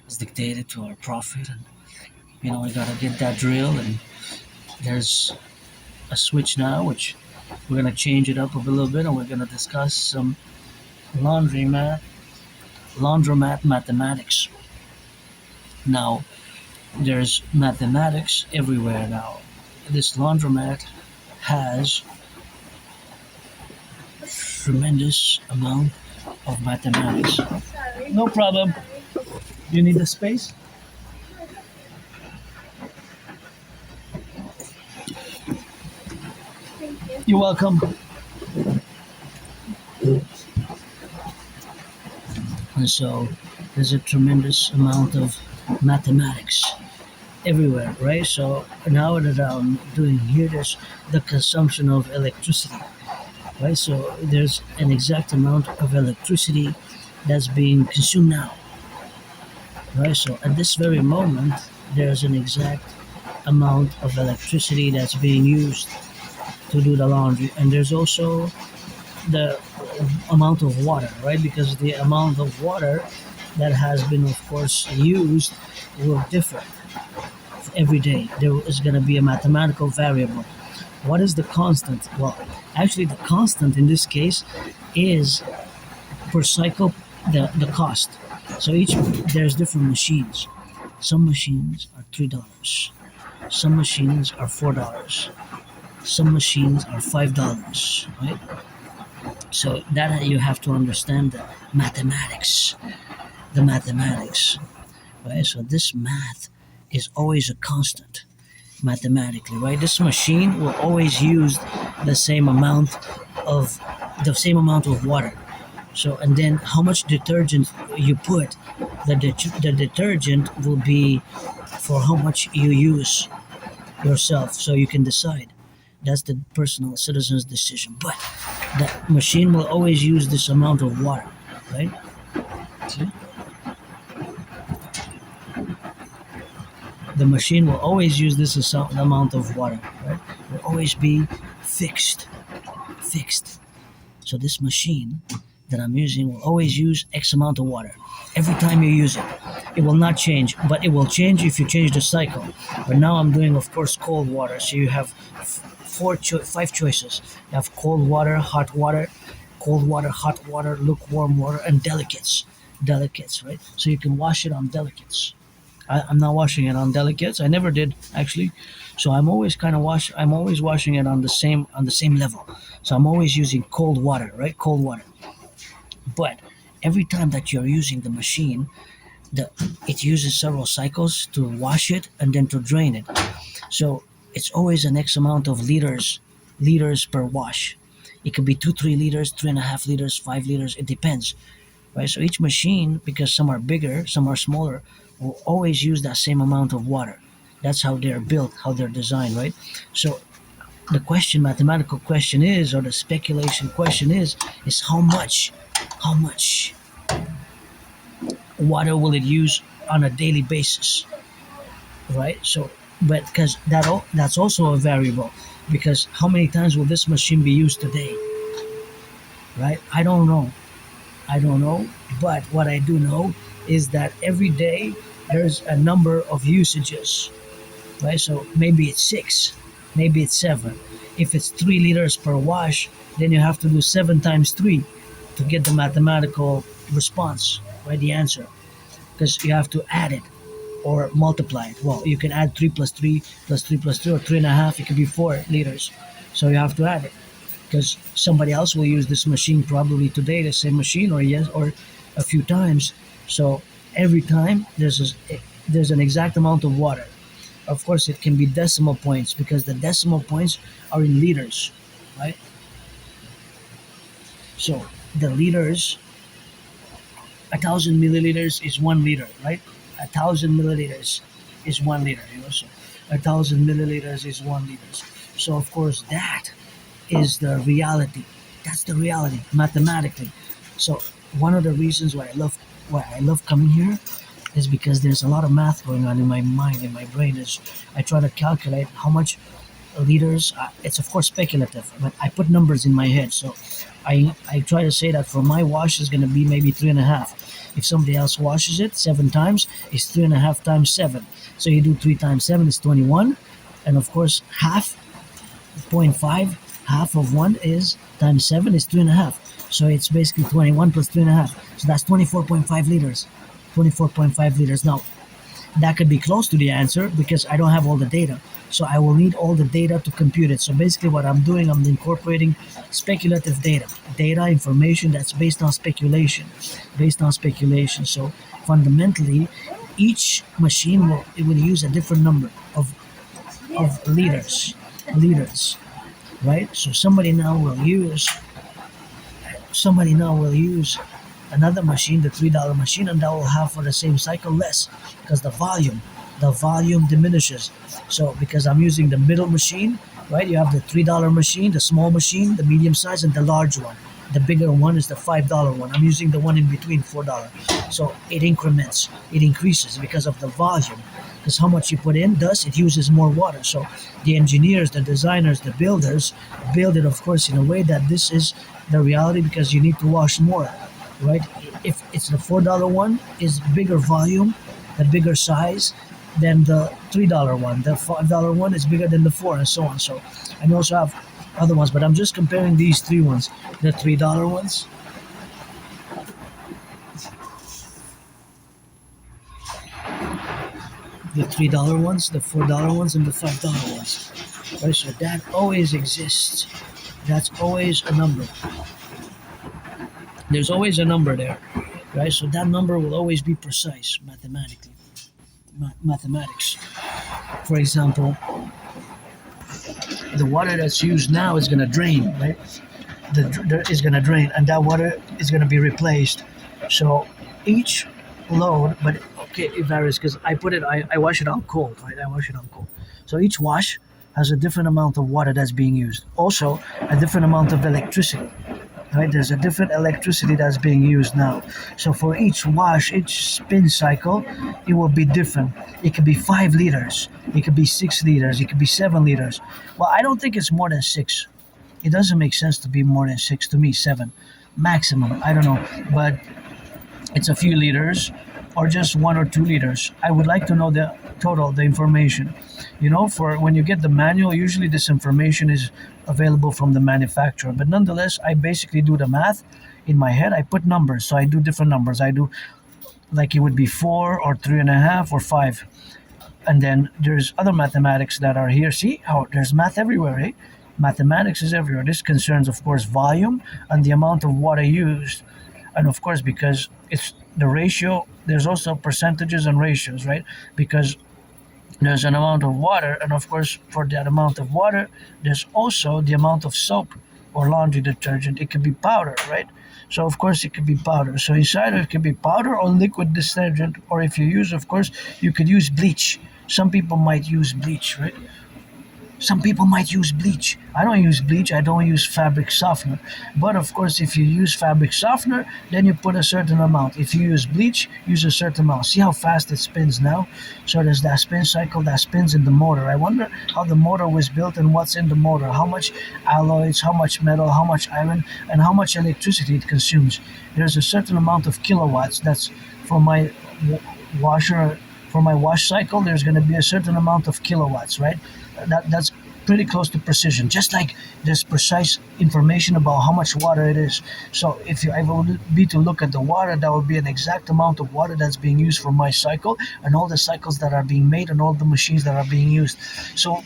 Speaker 1: is dictated to our prophet, and we gotta get that drill. And there's a switch now, which we're gonna change it up a little bit, and we're gonna discuss some laundromat mathematics. Now, there's mathematics everywhere now. This laundromat has tremendous amount of mathematics. Sorry. No problem. You need the space? You're welcome. And so there's a tremendous amount of mathematics everywhere, right? So now that I'm doing here, there's the consumption of electricity, right? So there's an exact amount of electricity that's being consumed now, right? So at this very moment, there's an exact amount of electricity that's being used to do the laundry, and there's also the amount of water, right? Because the amount of water that has been, of course, used will differ every day. There is going to be a mathematical variable. What is the constant? Well, actually, the constant in this case is per cycle the cost.
Speaker 2: So there's different machines. Some machines are $3. Some machines are $4. Some machines are $5. Right. So that you have to understand the mathematics. The mathematics. Right. So this math is always a constant mathematically. Right. This machine will always use the same amount of water. So, and then how much detergent you put, the detergent will be for how much you use yourself. So you can decide. That's the personal citizen's decision. But the machine will always use this amount of water, right? See? The machine will always use this amount of water, right? Will always be fixed. So this machine that I'm using will always use X amount of water every time you use it. It will not change, but it will change if you change the cycle. But now I'm doing, of course, cold water. So you have five choices. You have cold water, hot water, hot water, lukewarm water, and delicates. Delicates, right? So you can wash it on delicates. I'm not washing it on delicates. I never did actually. So I'm always washing it on the same level. So I'm always using cold water, right? Cold water. But every time that you're using the machine, it uses several cycles to wash it and then to drain it. So it's always an X amount of liters per wash. It could be 2-3 liters, 3.5 liters, 5 liters. It depends, right? So each machine, because some are bigger, some are smaller, will always use that same amount of water. That's how they're built, how they're designed, right? So the mathematical question is, or the speculation question is how much water will it use on a daily basis, right? So, but because that's also a variable, because how many times will this machine be used today, right? I don't know, but what I do know is that every day there's a number of usages, right? So maybe it's 6, maybe it's 7. If it's 3 liters per wash, then you have to do 7 times 3 to get the mathematical response, right? The answer, because you have to add it or multiply it. Well, you can add 3 plus 3 plus 3 plus 3, or 3.5. It could be 4 liters. So you have to add it, because somebody else will use this machine probably today, the same machine, or a few times. So every time there's an exact amount of water. Of course, it can be decimal points, because the decimal points are in liters, right? So the liters, 1,000 milliliters is 1 liter, right? 1,000 milliliters is 1 liter. So 1,000 milliliters is 1 liter. So of course that is the reality. That's the reality mathematically. So one of the reasons why I love coming here is because there's a lot of math going on in my mind, in my brain. Is I try to calculate how much liters. It's of course speculative, but I put numbers in my head. So I try to say that for my wash is going to be maybe 3.5. If somebody else washes it 7 times, it's 3.5 times 7. So you do 3 times 7 is 21, and of course half of 1 is times 7 is 3.5. So it's basically 21 plus 3.5. So that's 24.5 liters. 24.5 liters. Now, that could be close to the answer because I don't have all the data. So I will need all the data to compute it. So basically what I'm doing, I'm incorporating speculative data. Data, information that's based on speculation. So fundamentally, each machine will use a different number of liters, right? So somebody now will use another machine, the $3 machine, and that will have for the same cycle less, because the volume diminishes. So because I'm using the middle machine, right? You have the $3 machine, the small machine, the medium size, and the large one. The bigger one is the $5 one. I'm using the one in between, $4. So it increases because of the volume. Because how much you put in it uses more water. So the engineers, the designers, the builders build it, of course, in a way that this is the reality, because you need to wash more, right? If it's the $4 one, is bigger volume, the bigger size than the $3 one. The $5 one is bigger than the 4, and so on. So, and you also have other ones, but I'm just comparing these 3 ones. The $3 ones, the $3 ones, the $4 ones, and the $5 ones. Right, so that always exists. That's always a number. There's always a number there, right? So that number will always be precise mathematically. Mathematics. For example, the water that's used now is going to drain, right? Is going to drain, and that water is going to be replaced. So each load, but okay, it varies because I wash it on cold, right? I wash it on cold. So each wash has a different amount of water that's being used. Also, a different amount of electricity, right? There's a different electricity that's being used now. So for each wash, each spin cycle, it will be different. It could be 5 liters, it could be 6 liters, it could be 7 liters. Well, I don't think it's more than 6. It doesn't make sense to be more than 6. To me, 7 maximum. I don't know, but it's a few liters or just 1 or 2 liters. I would like to know the total, the information. For when you get the manual, usually this information is available from the manufacturer. But nonetheless, I basically do the math in my head. I put numbers, so I do different numbers. I do like it would be 4 or 3.5 or 5. And then there's other mathematics that are here. See how there's math everywhere, eh? Mathematics is everywhere. This concerns, of course, volume and the amount of water used. And of course, because it's the ratio, there's also percentages and ratios, right? Because there's an amount of water, and of course, for that amount of water, there's also the amount of soap or laundry detergent. It could be powder, right? So of course, it could be powder. So inside it could be powder or liquid detergent, or if you use, of course, you could use bleach. Some people might use bleach, right? Some people might use bleach. I don't use bleach. I don't use fabric softener. But of course, if you use fabric softener, then you put a certain amount. If you use bleach, use a certain amount. See how fast it spins now? So there's that spin cycle that spins in the motor. I wonder how the motor was built and what's in the motor. How much alloys, how much metal, how much iron, and how much electricity it consumes. There's a certain amount of kilowatts. That's for my washer. For my wash cycle, there's going to be a certain amount of kilowatts, right? That's pretty close to precision, just like there's precise information about how much water it is. So if I would be to look at the water, that would be an exact amount of water that's being used for my cycle and all the cycles that are being made and all the machines that are being used. So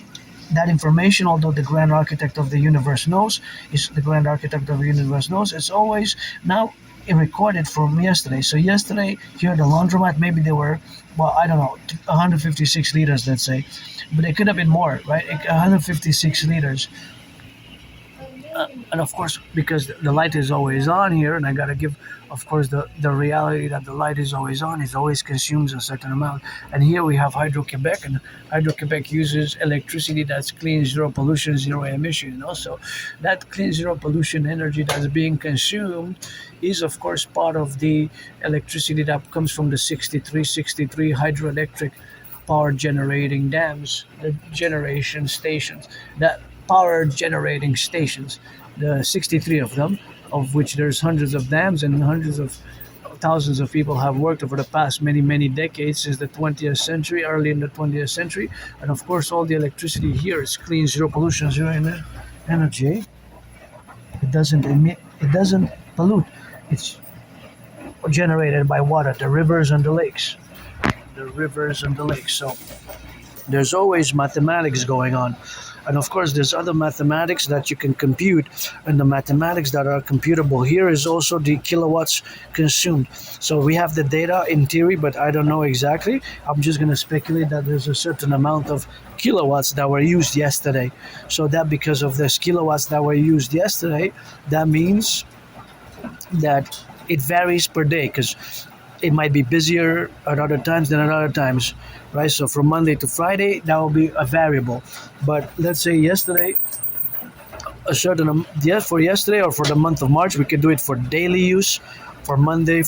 Speaker 2: that information, although the grand architect of the universe knows, it's always now recorded from yesterday. So yesterday here at the laundromat, maybe there were, well, I don't know, 156 liters, let's say, but it could have been more, right? 156 liters. And of course, because the light is always on here, and I gotta give, of course, the reality that the light is always on, it always consumes a certain amount. And here we have Hydro-Quebec, and Hydro-Quebec uses electricity that's clean, zero pollution, zero emission. And also, that clean, zero pollution energy that's being consumed is, of course, part of the electricity that comes from the 63 hydroelectric power generating dams, the generation stations, that power generating stations, the 63 of them, of which there's hundreds of dams and hundreds of thousands of people have worked over the past many decades since the 20th century, early in the 20th century. And of course, all the electricity here is clean, zero pollution, zero energy. It doesn't emit, it doesn't pollute. It's generated by water, the rivers and the lakes. So there's always mathematics going on. And of course, there's other mathematics that you can compute, and the mathematics that are computable here is also the kilowatts consumed. So we have the data in theory, but I don't know exactly. I'm just going to speculate that there's a certain amount of kilowatts that were used yesterday. So that because of this kilowatts that were used yesterday, that means that it varies per day, because it might be busier at other times than at other times, right? So from Monday to Friday, that will be a variable. But let's say yesterday, for yesterday or for the month of March, we could do it for daily use, for Monday,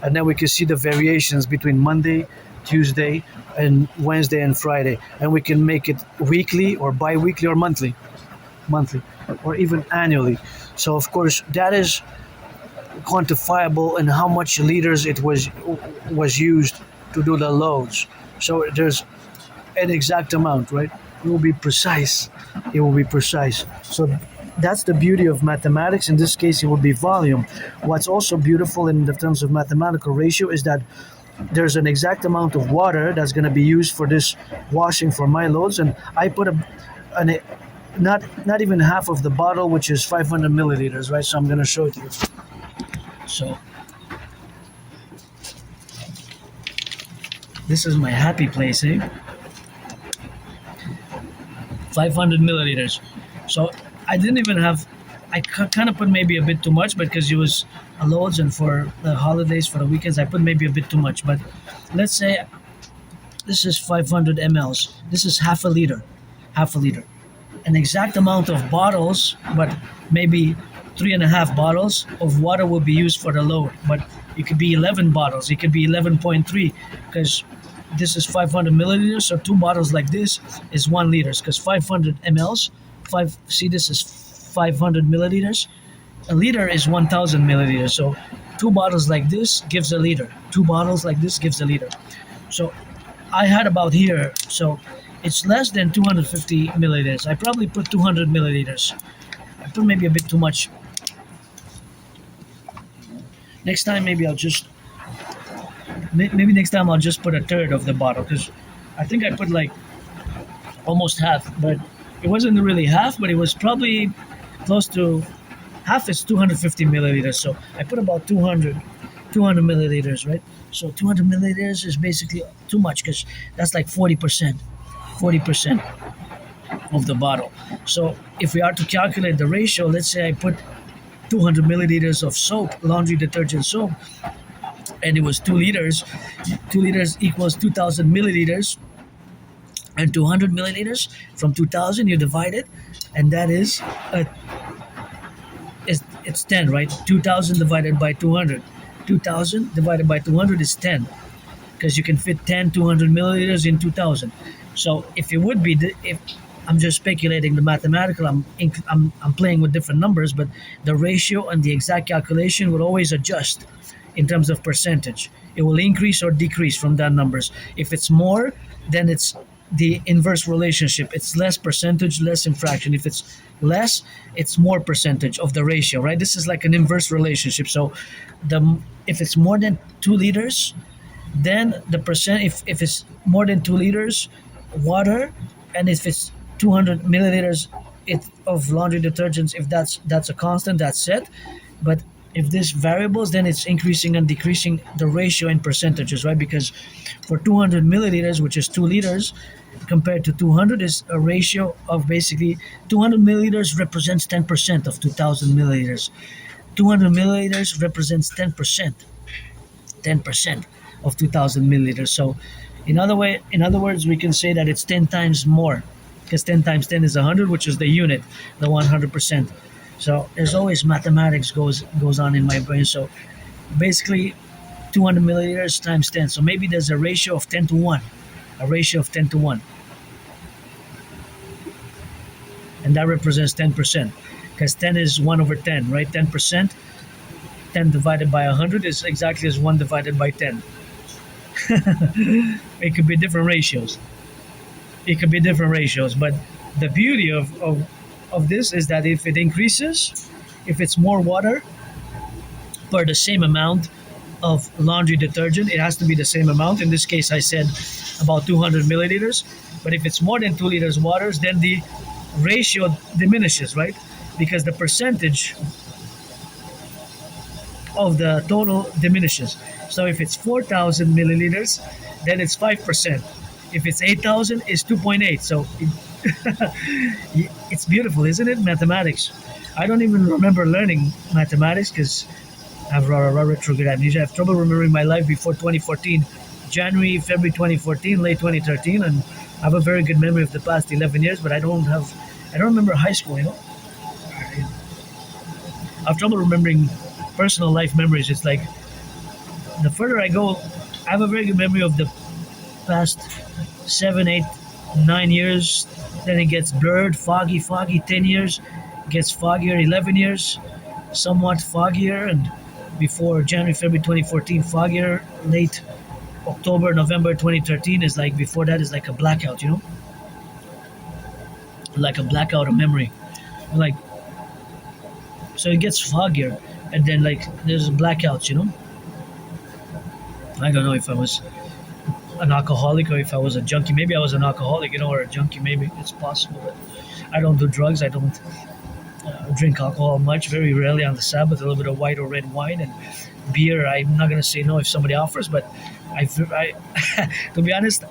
Speaker 2: and then we can see the variations between Monday, Tuesday, and Wednesday and Friday, and we can make it weekly or bi-weekly or monthly, or even annually. So of course, that is quantifiable and how much liters it was used to do the loads. So there's an exact amount, right? It will be precise. So that's the beauty of mathematics. In this case, it will be volume. What's also beautiful in the terms of mathematical ratio is that
Speaker 1: there's an exact amount of water that's going to be used for this washing for my loads, and I put an not even half of the bottle, which is 500 milliliters, right? So I'm going to show it to you. So this is my happy place, eh? 500 milliliters. So I didn't even have, I kind of put maybe a bit too much because it was loads, and for the holidays, for the weekends, I put maybe a bit too much. But let's say this is 500 mLs. This is half a liter. An exact amount of bottles, but maybe 3.5 bottles of water will be used for the load. But it could be 11 bottles. It could be 11.3 because this is 500 milliliters. So 2 bottles like this is 1 liter because 500 mLs. See, this is 500 milliliters. A liter is 1,000 milliliters. So 2 bottles like this gives a liter. 2 bottles like this gives a liter. So I had about here. So it's less than 250 milliliters. I probably put 200 milliliters. I put maybe a bit too much. Next time, maybe next time I'll just put a third of the bottle because I think I put like almost half, but it wasn't really half, but it was probably close to half. Is 250 milliliters. So I put about 200 milliliters, right? So 200 milliliters is basically too much because that's like 40% of the bottle. So if we are to calculate the ratio, let's say I put 200 milliliters of soap, laundry detergent soap, and it was 2 liters. 2 liters equals 2,000 milliliters, and 200 milliliters from 2,000 you divide it, and that is it's 10, right? 2,000 divided by 200. 2,000 divided by 200 is 10, because you can fit 10 200 milliliters in 2,000. So if it would be, if I'm just speculating the mathematical, I'm playing with different numbers, but the ratio and the exact calculation will always adjust in terms of percentage. It will increase or decrease from that numbers. If it's more, then it's the inverse relationship. It's less percentage, less infraction. If it's less, it's more percentage of the ratio, right? This is like an inverse relationship. So if it's more than 2 liters, then the percent, if it's more than 2 liters water, and if it's 200 milliliters of laundry detergents, if that's a constant, that's set. But if this variables, then it's increasing and decreasing the ratio in percentages, right? Because for 200 milliliters, which is 2 liters, compared to 200 is a ratio of basically 200 milliliters represents 10% of 2,000 milliliters. 200 milliliters represents 10% of 2,000 milliliters. So in other words, we can say that it's 10 times more, because 10 times 10 is 100, which is the unit, the 100%. So there's always mathematics goes on in my brain. So basically 200 milliliters times 10. So maybe there's a ratio of 10 to 1. And that represents 10%, because 10 is 1 over 10, right? 10%, 10 divided by 100 is exactly as 1 divided by 10. It could be different ratios. But the beauty of this is that if it increases, if it's more water per the same amount of laundry detergent, it has to be the same amount. In this case, I said about 200 milliliters. But if it's more than 2 liters waters, then the ratio diminishes, right? Because the percentage of the total diminishes. So if it's 4,000 milliliters, then it's 5%. If it's 8,000, it's 2.8. So it's beautiful, isn't it? Mathematics. I don't even remember learning mathematics because I have retrograde amnesia. I have trouble remembering my life before 2014, January, February 2014, late 2013, and I have a very good memory of the past 11 years, but I don't remember high school, I have trouble remembering personal life memories. It's like the further I go, I have a very good memory of the past 7, 8, 9 years. Then it gets blurred, foggy, 10 years, gets foggier, 11 years, somewhat foggier, and before January, February 2014, foggier, late October, November 2013 is like, before that is like a blackout, like a blackout of memory. Like, so it gets foggier, and then like there's blackouts,
Speaker 2: I don't know if I was an alcoholic or if I was a junkie. Maybe I was an alcoholic, or a junkie. Maybe it's possible. But I don't do drugs. I don't drink alcohol much. Very rarely on the Sabbath. A little bit of white or red wine and beer. I'm not gonna say no if somebody offers, but I to be honest,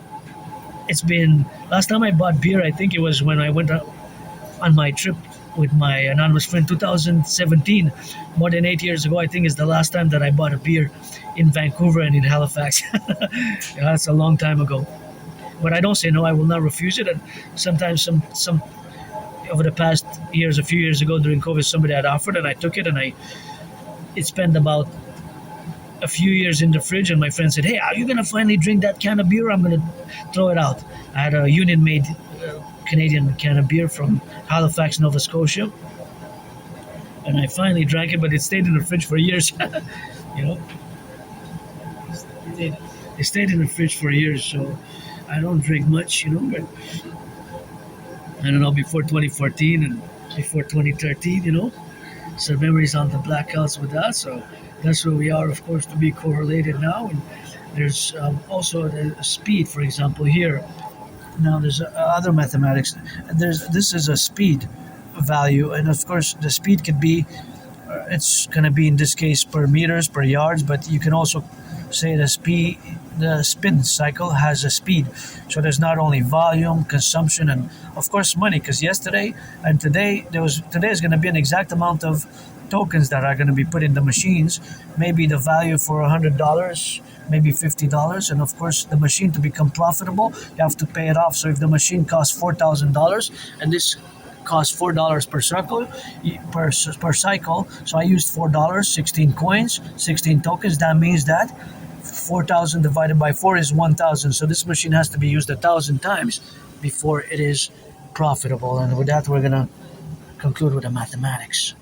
Speaker 2: it's been last time I bought beer. I think it was when I went on my trip with my anonymous friend 2017, more than 8 years ago. I think is the last time that I bought a beer in Vancouver and in Halifax. Yeah, that's a long time ago. But I don't say no. I will not refuse it. And sometimes some over the past years, a few years ago during COVID, somebody had offered and I took it, and it spent about a few years in the fridge, and my friend said, "Hey, are you gonna finally drink that can of beer? I'm gonna throw it out." I had a union-made Canadian can of beer from Halifax, Nova Scotia, and I finally drank it, but it stayed in the fridge for years. you know, it stayed in the fridge for years, so I don't drink much, but I don't know, before 2014 and before 2013, some memories on the blackouts with that. So that's where we are, of course, to be correlated now. And there's also the speed, for example, here. Now there's other mathematics. This is a speed value, and of course the speed could be, it's going to be in this case per meters, per yards, but you can also say the spin cycle has a speed. So there's not only volume, consumption, and of course money, because yesterday and today is going to be an exact amount of tokens that are going to be put in the machines. Maybe the value for $100, maybe $50, and of course the machine, to become profitable, you have to pay it off. So if the machine costs $4,000 and this costs $4 per cycle, so I used $4, 16 coins, 16 tokens. That means that 4,000 divided by 4 is 1,000. So this machine has to be used 1,000 times before it is profitable. And with that, we're gonna conclude with the mathematics.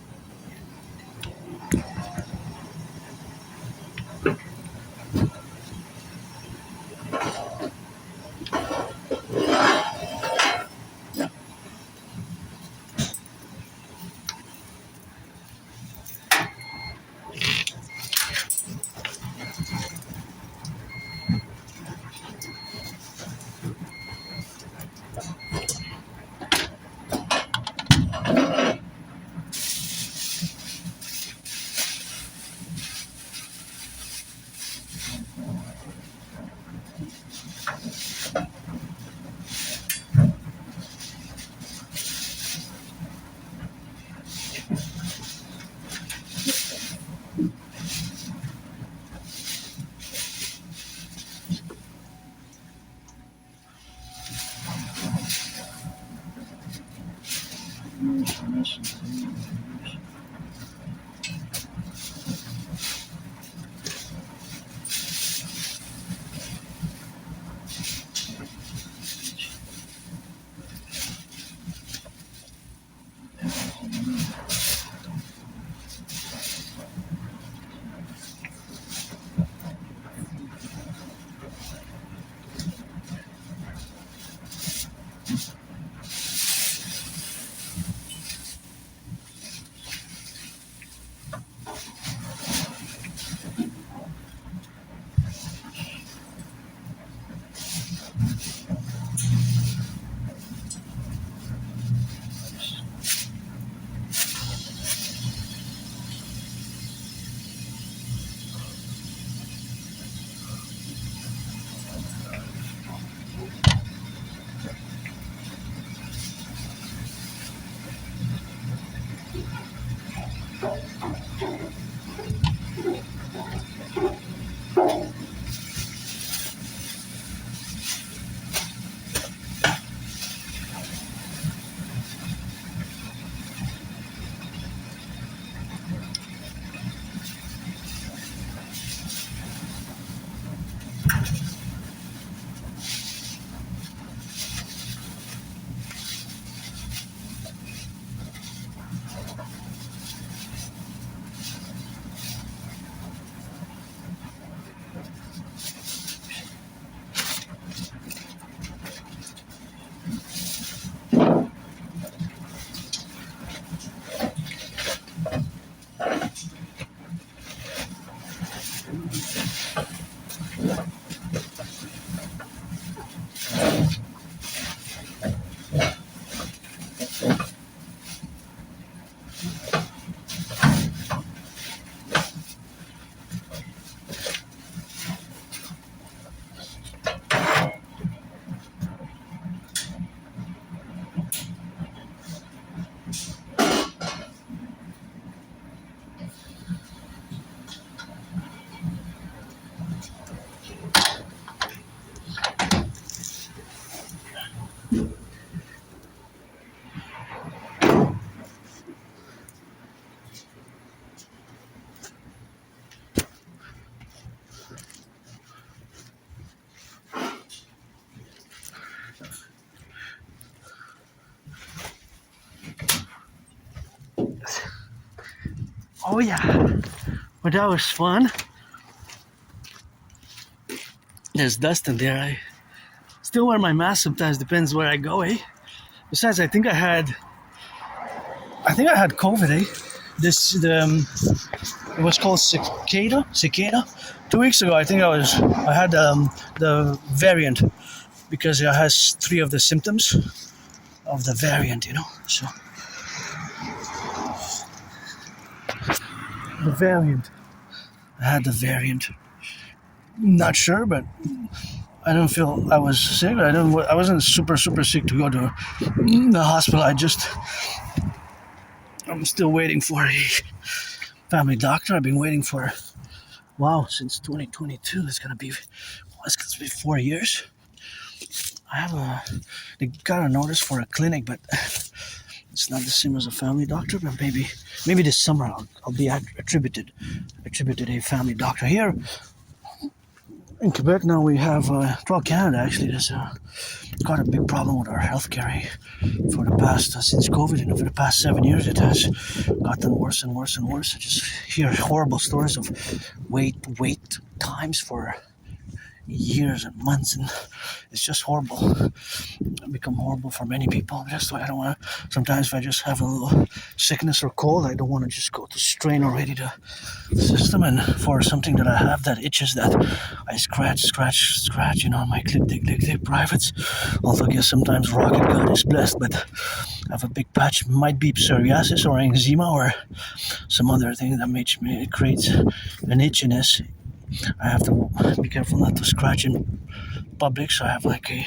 Speaker 1: Oh yeah, but that was fun. There's dust in there. I still wear my mask sometimes. Depends where I go. Besides, I think I had COVID. It was called cicada. 2 weeks ago, I think I had the variant because it has 3 of the symptoms of the variant. So the variant. I had the variant. Not sure, but I don't feel I was sick. I wasn't super sick to go to the hospital. I'm still waiting for a family doctor. I've been waiting for since 2022. It's gonna be 4 years. They got a notice for a clinic, but it's not the same as a family doctor. But maybe this summer I'll be attributed a family doctor here. In Quebec now we have, throughout Canada actually, there's got a big problem with our healthcare since COVID, and over the past 7 years it has gotten worse and worse and worse. I just hear horrible stories of wait times for years and months, and it's just horrible. It's become horrible for many people. That's why I don't want to, sometimes if I just have a little sickness or cold, I don't want to just go to strain already the system, and for something that I have that itches, that I scratch on my clip privates. Although I guess sometimes Rocket God is blessed, but I have a big patch. Might be psoriasis or eczema or some other thing that creates an itchiness. I have to be careful not to scratch in public, so I have like a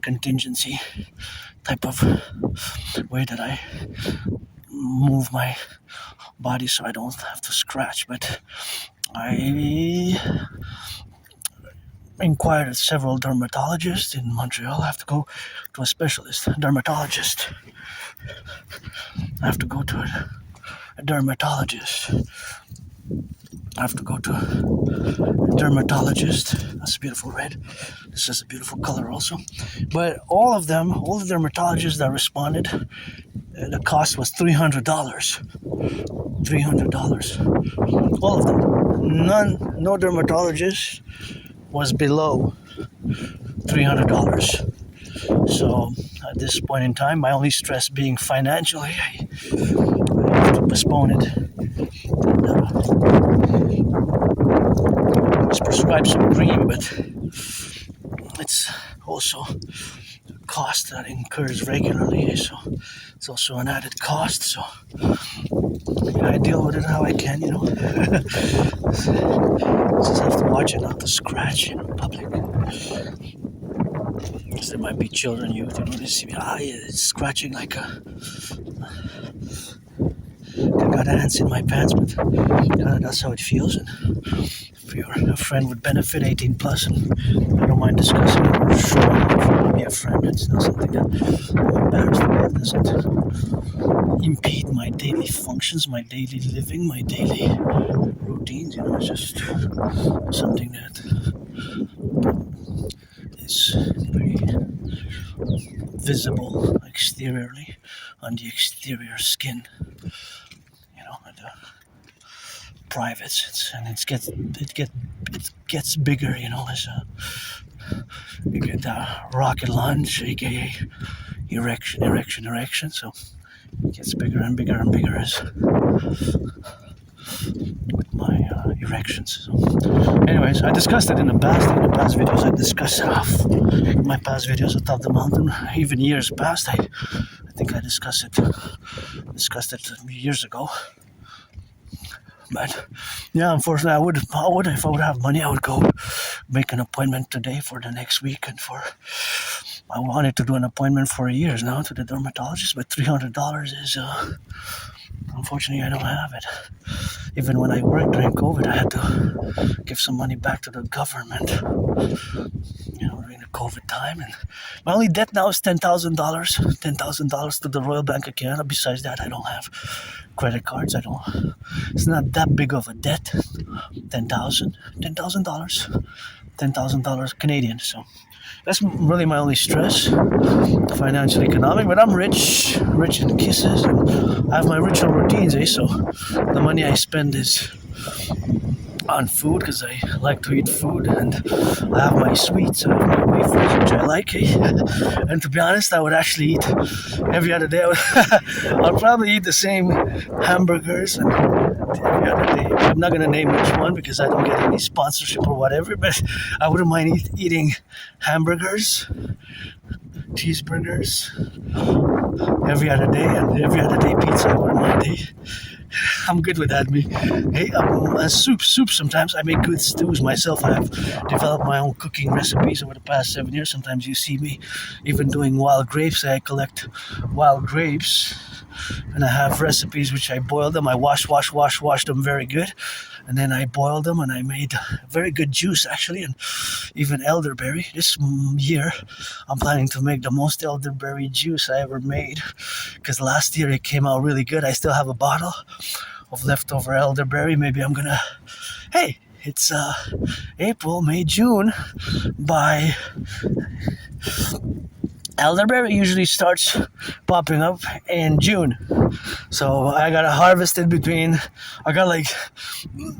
Speaker 1: contingency type of way that I move my body so I don't have to scratch. But I inquired at several dermatologists in Montreal. I have to go to a specialist, dermatologist. I have to go to a dermatologist. That's a beautiful red. This is a beautiful color also. But all the dermatologists that responded, the cost was $300. $300. All of them. No dermatologist was below $300. So at this point in time, my only stress being financially, I have to postpone it. It's prescribed some cream, but it's also a cost that incurs regularly, so it's also an added cost. So I deal with it how I can, Just have to watch it not to scratch in public. Because there might be children, they see me, it's scratching like I got ants in my pants, but that's how it feels. And if a friend would benefit, 18 plus, and I don't mind discussing it or showing it for be a friend. It's not something that I'm embarrassed about. It doesn't impede my daily functions, my daily living, my daily routines. It's just something that is pretty visible exteriorly on the exterior skin. The privates, and it gets bigger. As you get a rocket launch, aka erection. So it gets bigger and bigger and bigger as with my erections. So, anyways, I discussed it in the past videos. I discussed it in my past videos of Top the Mountain, even years past. I think I discussed it years ago. But yeah, unfortunately, I would if I would have money, I would go make an appointment today for the next week, I wanted to do an appointment for years now to the dermatologist, but $300 is unfortunately I don't have it. Even when I worked during COVID, I had to give some money back to the government, during the COVID time, and my only debt now is $10,000 to the Royal Bank of Canada. Besides that, I don't have credit cards. It's not that big of a debt. $10,000 $10,000 Canadian. So that's really my only stress, financial, economic. But I'm rich in kisses, and I have my ritual routines. So the money I spend is on food because I like to eat food, and I have my sweets, I have my wafers, which I like. And to be honest, I would actually eat every other day. I'll probably eat the same hamburgers and every other day. I'm not gonna name which one because I don't get any sponsorship or whatever, but I wouldn't mind eating hamburgers, cheeseburgers every other day, and every other day pizza. I wouldn't mind. I'm good with that. Soup sometimes. I make good stews myself. I have developed my own cooking recipes over the past 7 years. Sometimes you see me even doing wild grapes. I collect wild grapes, and I have recipes which I boil them. I wash them very good, and then I boil them, and I made very good juice actually, and even elderberry. This year I'm planning to make the most elderberry juice I ever made, because last year it came out really good. I still have a bottle of leftover elderberry. Maybe I'm gonna, it's April, May, June. By elderberry usually starts popping up in June, so I gotta harvest it I got like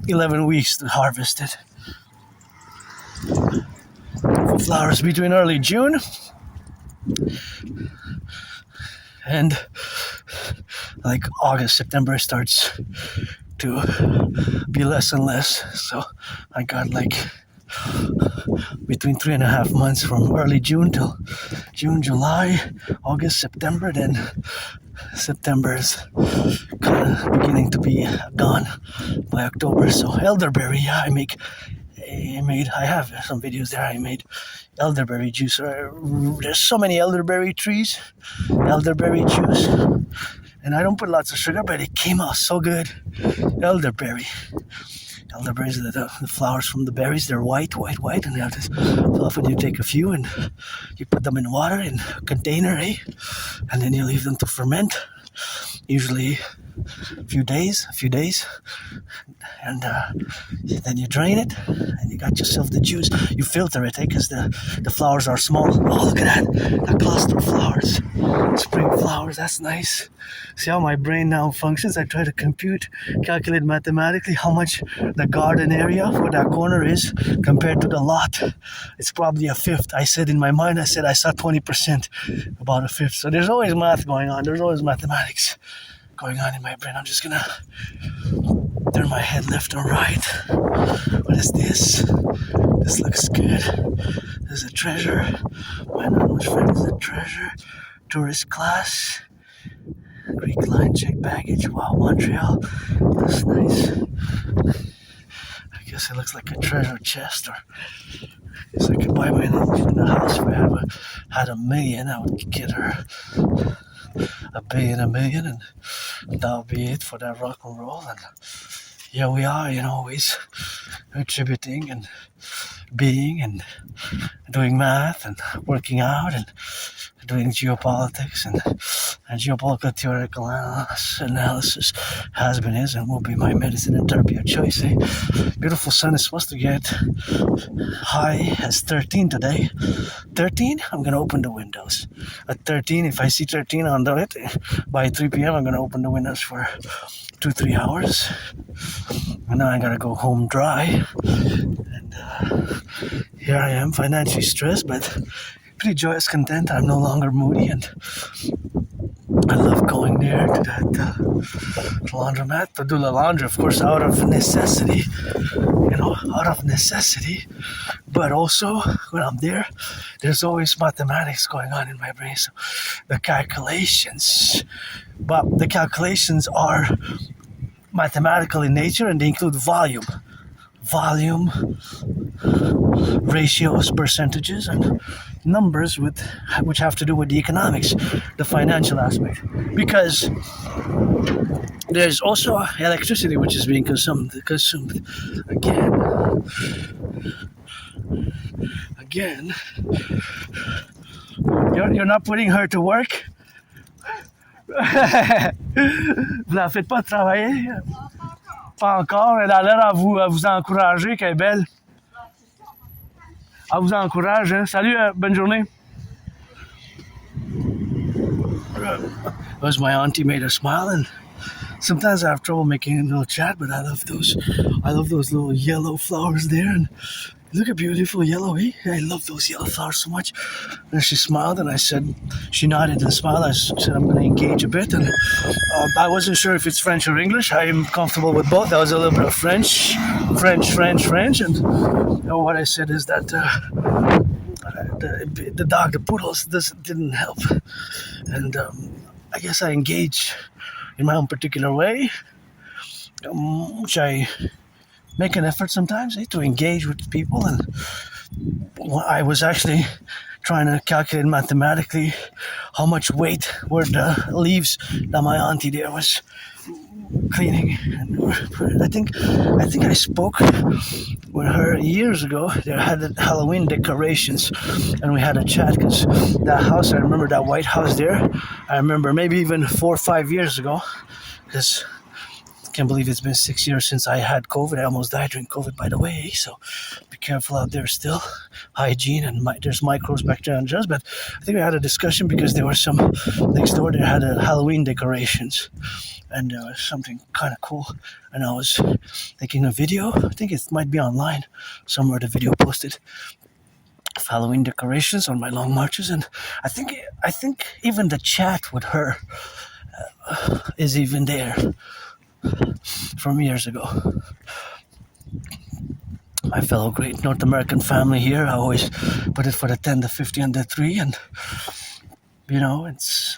Speaker 1: 11 weeks to harvest it. For flowers between early June and like August, September, it starts to be less and less. So I got like between 3.5 months from early June till June, July, August, September. Then September is kind of beginning to be gone by October. So elderberry, yeah, I have some videos there. I made elderberry juice. There's so many elderberry trees, elderberry juice, and I don't put lots of sugar, but it came out so good. Elderberries, the flowers from the berries, they're white, and they have this. So often you take a few and you put them in water in a container, and then you leave them to ferment. Usually a few days, and then you drain it, and you got yourself the juice. You filter it, because the flowers are small. Oh, look at that cluster of flowers, spring flowers. That's nice. See how my brain now functions? I try to calculate mathematically how much the garden area for that corner is compared to the lot. It's probably a fifth. I said in my mind, I saw 20%, about a fifth. So there's always math going on. There's always mathematics going on in my brain. I'm just gonna turn my head left or right. What is this? This looks good. There's a treasure. My anonymous friend is a treasure. Tourist class. Greek line, check baggage. Wow, Montreal. That's nice. I guess it looks like a treasure chest, or I guess I could buy my anonymous friend a house. If I had $1 million, I would get her $1 billion, and that would be it for that rock and roll. And here we are, always attributing and being and doing math and working out and doing geopolitics and geopolitical theoretical analysis has been, is, and will be my medicine and therapy of choice. Beautiful sun is supposed to get high as 13 today. 13, I'm going to open the windows. At 13, if I see 13 on it, by 3 p.m. I'm going to open the windows for 2-3 hours. And now I got to go home dry. And here I am, financially stressed, but pretty joyous, content. I'm no longer moody, and I love going there to that laundromat to do the laundry, of course, out of necessity, but also when I'm there, there's always mathematics going on in my brain. So the calculations are mathematical in nature, and they include volume, ratios, percentages, and numbers which have to do with the economics, the financial aspect. Because there's also electricity which is being consumed again. You're not putting her to work. Vous la faites pas travailler? Pas encore. Elle a l'air à vous encourager, qu'elle est belle. Elle vous encourage, hein? Salut, bonne journée. Because my auntie made her smile, and sometimes I have trouble making a little chat, but I love those little yellow flowers there, and look at beautiful yellow, eh? I love those yellow flowers so much. And she smiled, and I said, she nodded and smiled. I said, I'm going to engage a bit, and I wasn't sure if it's French or English. I am comfortable with both. That was a little bit of French, and what I said is that the dog, the poodles, didn't help, and I guess I engage in my own particular way, which I make an effort sometimes to engage with people. And I was actually trying to calculate mathematically how much weight were the leaves that my auntie there was cleaning. And I think I spoke with her years ago. They had Halloween decorations, and we had a chat, because that house, I remember that white house there. I remember maybe even 4 or 5 years ago, because I can't believe it's been 6 years since I had COVID. I almost died during COVID, by the way. So be careful out there still. Hygiene, and there's microbes, bacteria, and germs. But I think we had a discussion because there were some next door. They had Halloween decorations, and there was something kind of cool. And I was taking a video. I think it might be online somewhere. The video posted of Halloween decorations on my long marches, and I think even the chat with her is even there from years ago. My fellow great North American family here, I always put it for the 10, the 50, and the 3, and I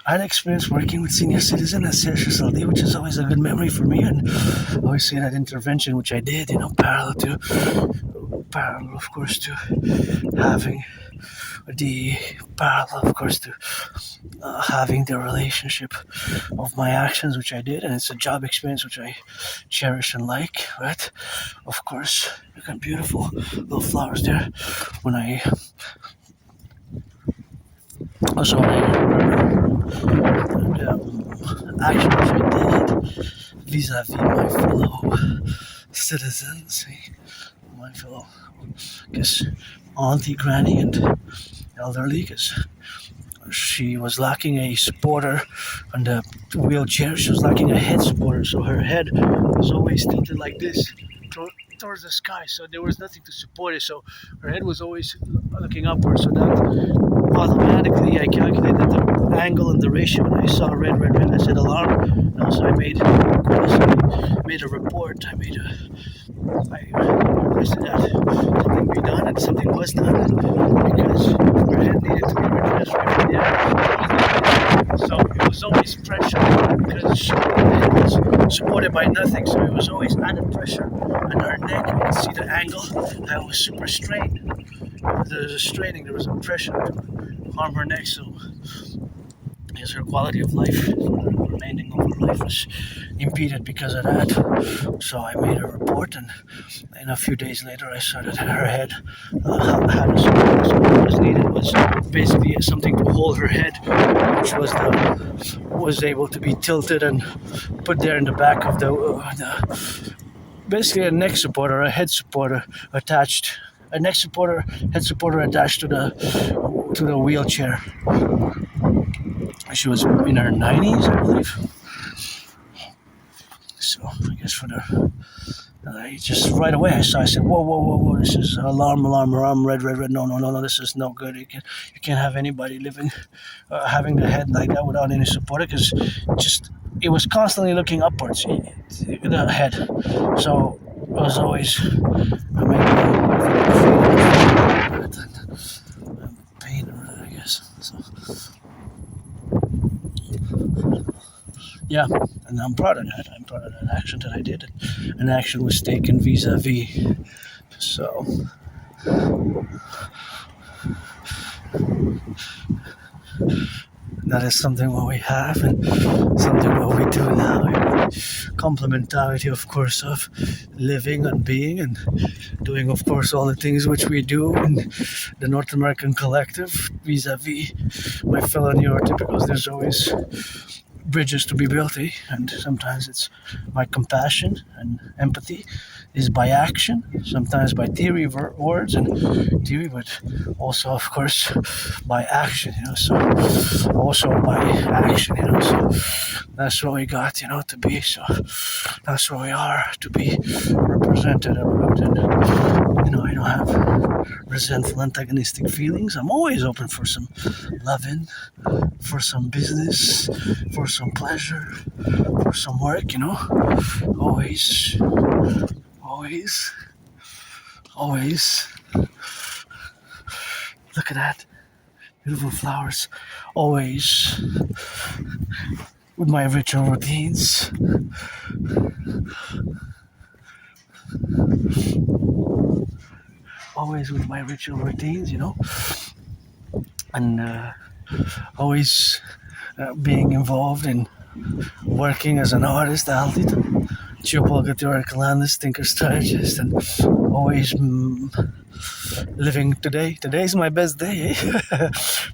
Speaker 1: had experience working with senior citizens at CHSLD, which is always a good memory for me, and I always say that intervention, which I did, parallel, of course, to having having the relationship of my actions, which I did, and it's a job experience which I cherish and like, right? Of course, look at beautiful little flowers there. When I remember the action which I did vis-a-vis my fellow citizens, my fellow, I guess, auntie, granny, and elderly, because she was lacking a supporter on the wheelchair. She was lacking a head supporter, so her head was always tilted like this towards the sky, so there was nothing to support it, so her head was always looking upwards, so that automatically I calculated the angle and the ratio, and I saw red, I said alarm, and also I made a report. I requested that something be done, and something was done, because her head needed to be redressed right there. So it was always pressure, because her head was supported by nothing, so it was always added pressure. And her neck, you can see the angle, that was super strained. There was a straining, there was a pressure to harm her neck, so I guess her quality of life, the remaining of her life, was impeded because of that. So I made a report, and a few days later I saw that her head had a support. So what was needed was basically something to hold her head, which was able to be tilted and put there in the back of the basically a neck supporter, a head supporter attached. A neck supporter, head supporter attached to the wheelchair. She was in her 90s, I believe. So I guess I just right away I said, whoa, this is alarm, red, no, this is no good. You can't have anybody living, having the head like that without any support, because it was constantly looking upwards, the head. So it was always pain, I guess. So. Yeah, and I'm proud of that. I'm proud of that action that I did. An action was taken vis-a-vis. So, that is something what we have, and something what we do now. Complementarity, of course, of living and being and doing, of course, all the things which we do in the North American Collective vis-a-vis my fellow neurotypicals. There's always bridges to be built, and sometimes it's by compassion and empathy is by action, sometimes by theory of words and theory, but also, of course, by action, so also by action, so that's what we got, to be, so that's what we are to be represented about, and, I don't have resentful, antagonistic feelings. I'm always open for some loving, for some business, for some pleasure, for some work, always, always, always. Look at that, beautiful flowers, always with my ritual routines. Always with my ritual routines, and always being involved in working as an artist, athlete, geopolitical theoretical analyst, thinker, strategist, and always living today. Today's my best day,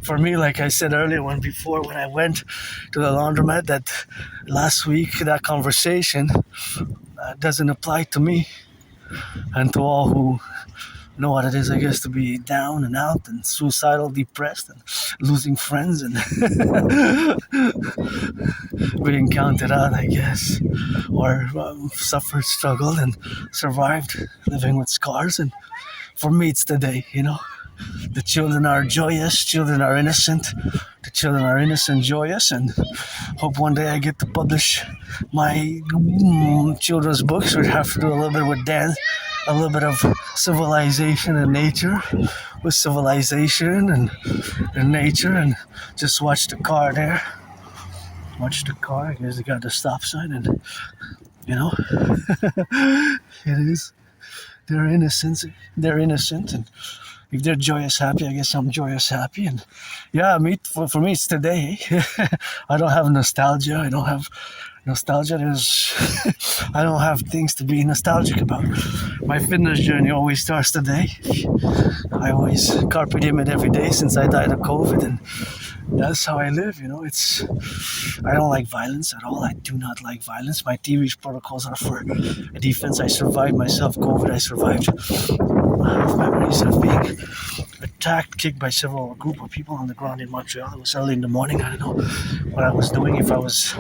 Speaker 1: for me, like I said earlier when I went to the laundromat that last week, that conversation doesn't apply to me and to all who know what it is, I guess, to be down and out and suicidal, depressed, and losing friends and being counted out, I guess, or suffered, struggled, and survived living with scars. And for me, it's today, The children are joyous, children are innocent, the children are innocent, joyous, and hope one day I get to publish my children's books. We'd have to do a little bit with dance, a little bit of civilization and nature, with civilization and nature, and just watch the car there. Watch the car, I guess they got the stop sign, and, it is. They're innocent, and if they're joyous, happy, I guess I'm joyous, happy, and yeah, for me, it's today. I don't have nostalgia. I don't have nostalgia. I don't have things to be nostalgic about. My fitness journey always starts today. I always carpe diem it every day since I died of COVID, and that's how I live. I don't like violence at all. I do not like violence. My theories, protocols are for defense. I survived myself COVID. I survived. I have memories of being attacked, kicked by a group of people on the ground in Montreal. It was early in the morning. I don't know what I was doing. If I was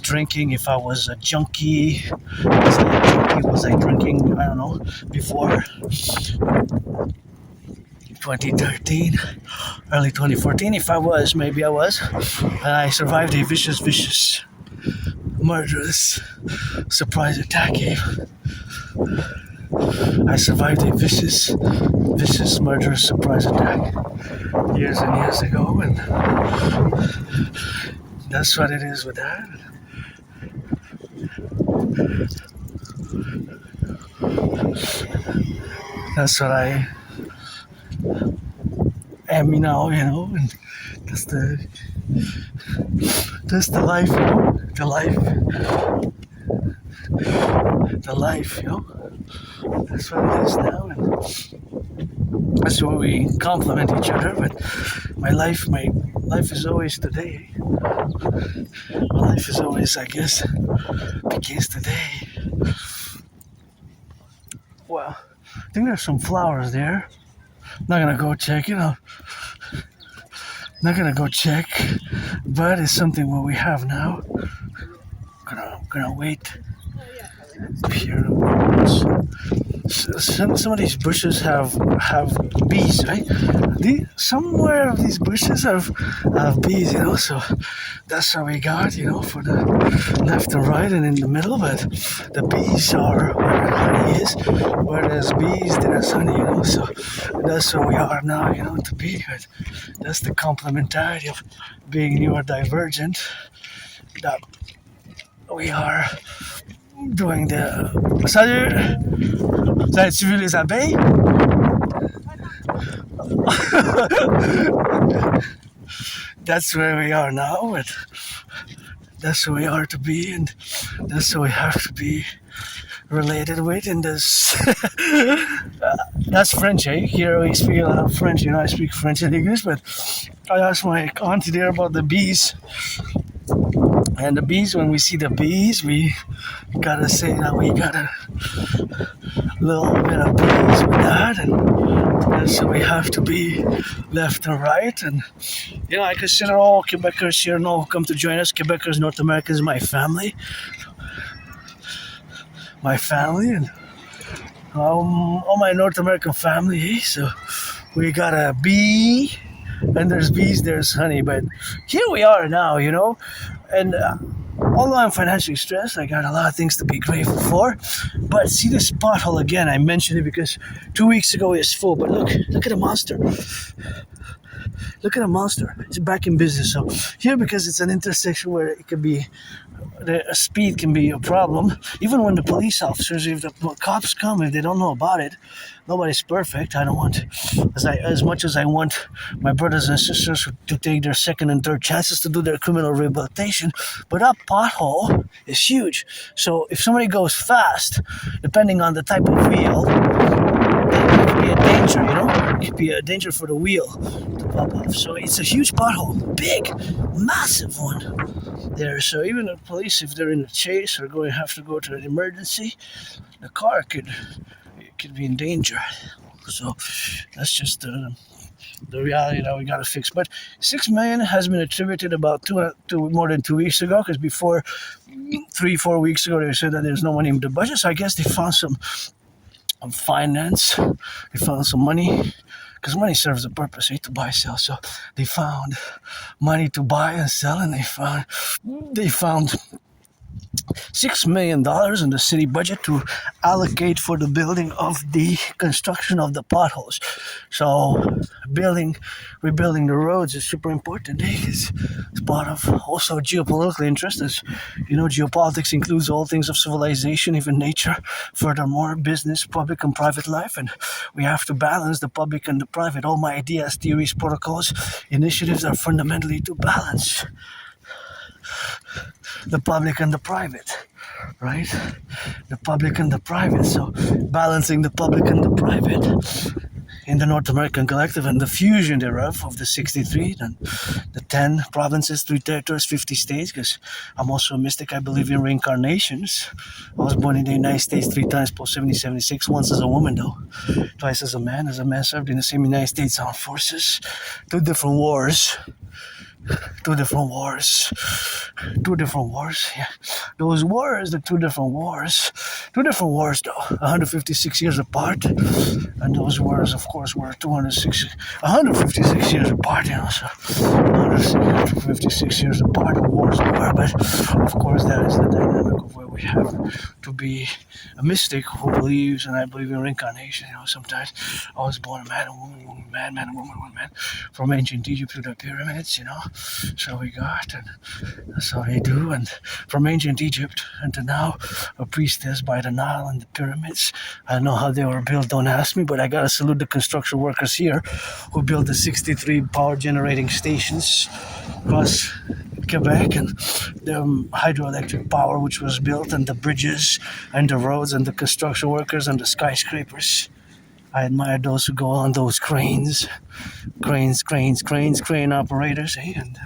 Speaker 1: drinking, if I was a junkie, was I drinking? I don't know. Before 2013, early 2014. If I was, maybe I was. And I survived a vicious, murderous surprise attack. I survived a vicious, murderous surprise attack years and years ago, and that's what it is with that. That's what I am now, and that's the life, the life, That's what it is now, and that's where we complement each other. But my life is always today. My life is always, I guess, begins today. Well, I think there's some flowers there. Not gonna go check it out. Not gonna go check, but it's something what we have now. Gonna wait. Here. Some of these bushes have bees, right? Somewhere of these bushes have bees, so that's how we got, for the left and right and in the middle. But the bees are where honey is. Where there's bees, there's honey, So that's where we are now, to be. But that's the complementarity of being neurodivergent. That we are doing the... Salut! Vous avez vu les abeilles? That's where we are now, but that's where we are to be, and that's where we have to be related with in this. That's French, eh? Here we speak a lot of French, I speak French and English, but I asked my auntie there about the bees. And the bees, when we see the bees, we gotta say that we got a little bit of bees with that, and so we have to be left and right. And I consider all Quebecers here now who come to join us, Quebecers, North Americans, my family, and all my North American family. So we got a bee, and there's bees, there's honey. But here we are now, and although I'm financially stressed, I got a lot of things to be grateful for. But see this pothole again, I mentioned it because 2 weeks ago it was full. But look at the monster. Look at the monster. It's back in business. So here, because it's an intersection where it could be, the speed can be a problem. Even when the police officers, if the cops come, if they don't know about it, nobody's perfect. I don't want, as much as I want my brothers and sisters to take their second and third chances to do their criminal rehabilitation, but that pothole is huge. So if somebody goes fast, depending on the type of wheel, it could be a danger, It could be a danger for the wheel to pop off. So it's a huge pothole, big, massive one there. So even the police, if they're in a chase or have to go to an emergency, the car could be in danger. So that's just the reality that we got to fix. But $6 million has been attributed about more than 2 weeks ago, because before 3-4 weeks ago they said that there's no money in the budget. So I guess they found some finance, they found some money, because money serves a purpose, to buy, sell. So they found money to buy and sell, and they found $6 million in the city budget to allocate for the building of the construction of the potholes. So rebuilding the roads is super important. It's part of also geopolitical interest. As geopolitics includes all things of civilization, even nature, furthermore business, public and private life, and we have to balance the public and the private. All my ideas, theories, protocols, initiatives are fundamentally to balance the public and the private, right? The public and the private. So balancing the public and the private in the North American Collective and the fusion thereof of the 63 and the 10 provinces, 3 territories, 50 states, because I'm also a mystic. I believe in reincarnations. I was born in the United States 3 times post 1776, once as a woman though, twice as a man. As a man, served in the same United States Armed Forces, 2 different wars. 2 different wars. Yeah, those wars, the 2 different wars though, 156 years apart, and those wars, of course, were 156 years apart. So 156 years apart, the wars were, but of course that is the dynamic of where we have to be a mystic who believes, and I believe in reincarnation. Sometimes I was born a man, a woman, man and woman, one man, from ancient Egypt to the pyramids. So we got, and that's how they do. And from ancient Egypt and to now, a priestess by the Nile and the pyramids. I don't know how they were built, don't ask me, but I gotta salute the construction workers here who built the 63 power generating stations across Quebec, and the hydroelectric power which was built, and the bridges and the roads and the construction workers and the skyscrapers. I admire those who go on those crane operators, and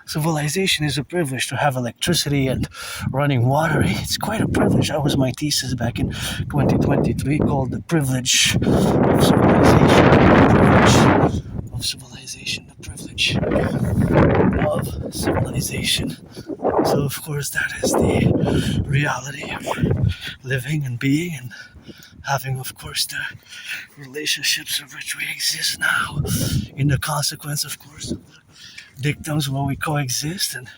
Speaker 1: civilization is a privilege. To have electricity and running water, it's quite a privilege. That was my thesis back in 2023, called The Privilege of Civilization. The privilege of civilization. So of course that is the reality of living and being, and having, of course, the relationships of which we exist now, in the consequence, of course, of the dictums where we coexist and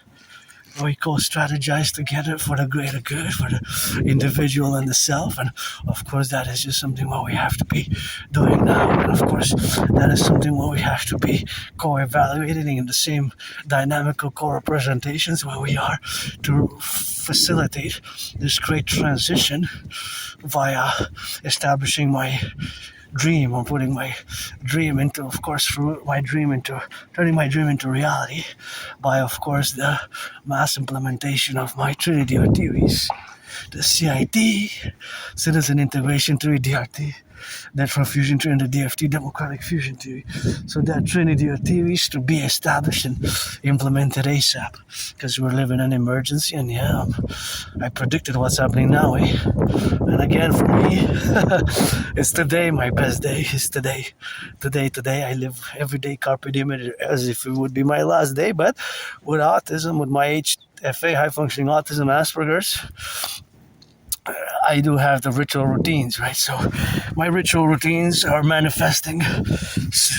Speaker 1: where we co-strategize together for the greater good, for the individual and the self. And of course that is just something what we have to be doing now. And of course that is something what we have to be co-evaluating in the same dynamical co-representations where we are, to facilitate this great transition via establishing my dream, or putting my dream into, of course, turning my dream into reality by, of course, the mass implementation of my Trinity or theories, the CID, Citizen Integration 3DRT, from fusion theory and the DFT, democratic fusion theory. So that trinity of theories to be established and implemented ASAP, because we're living in an emergency. And yeah, I predicted what's happening now, eh? And again, for me, it's today, my best day. It's today. Today. I live every day carpe diem as if it would be my last day. But with autism, with my HFA, high functioning autism, Asperger's, I do have the ritual routines, right? So my ritual routines are manifesting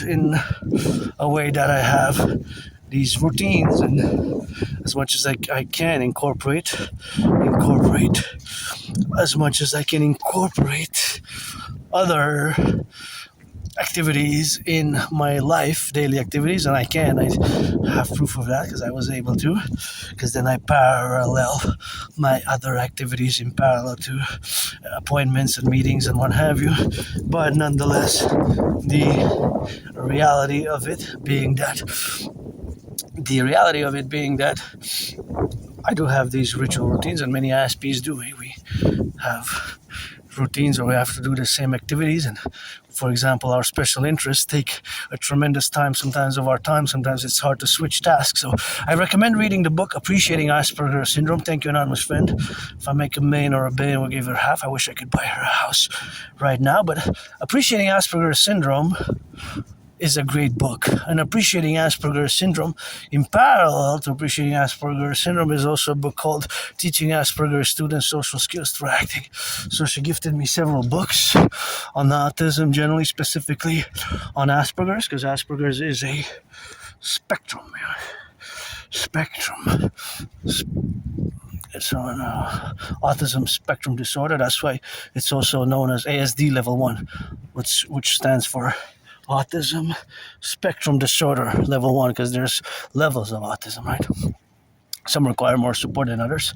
Speaker 1: in a way that I have these routines, and as much as I can incorporate as much as I can incorporate other activities in my life, daily activities, and I have proof of that because I was able to, because then I parallel my other activities in parallel to appointments and meetings and what have you. But nonetheless, the reality of it being that I do have these ritual routines, and many Aspies do. We have routines where we have to do the same activities, and for example, our special interests take a tremendous time sometimes of our time. Sometimes it's hard to switch tasks. So I recommend reading the book Appreciating Asperger's Syndrome. Thank you, anonymous friend. If I make $1 million or $1 billion, we'll give her half. I wish I could buy her a house right now. But Appreciating Asperger's Syndrome is a great book. And Appreciating Asperger's Syndrome, in parallel to Appreciating Asperger's Syndrome, is also a book called Teaching Asperger's Students Social Skills Through Acting. So she gifted me several books on autism, generally, specifically on Asperger's, because Asperger's is a spectrum. It's an autism spectrum disorder. That's why it's also known as ASD level 1, which stands for Autism Spectrum Disorder Level 1, because there's levels of autism, right? Some require more support than others.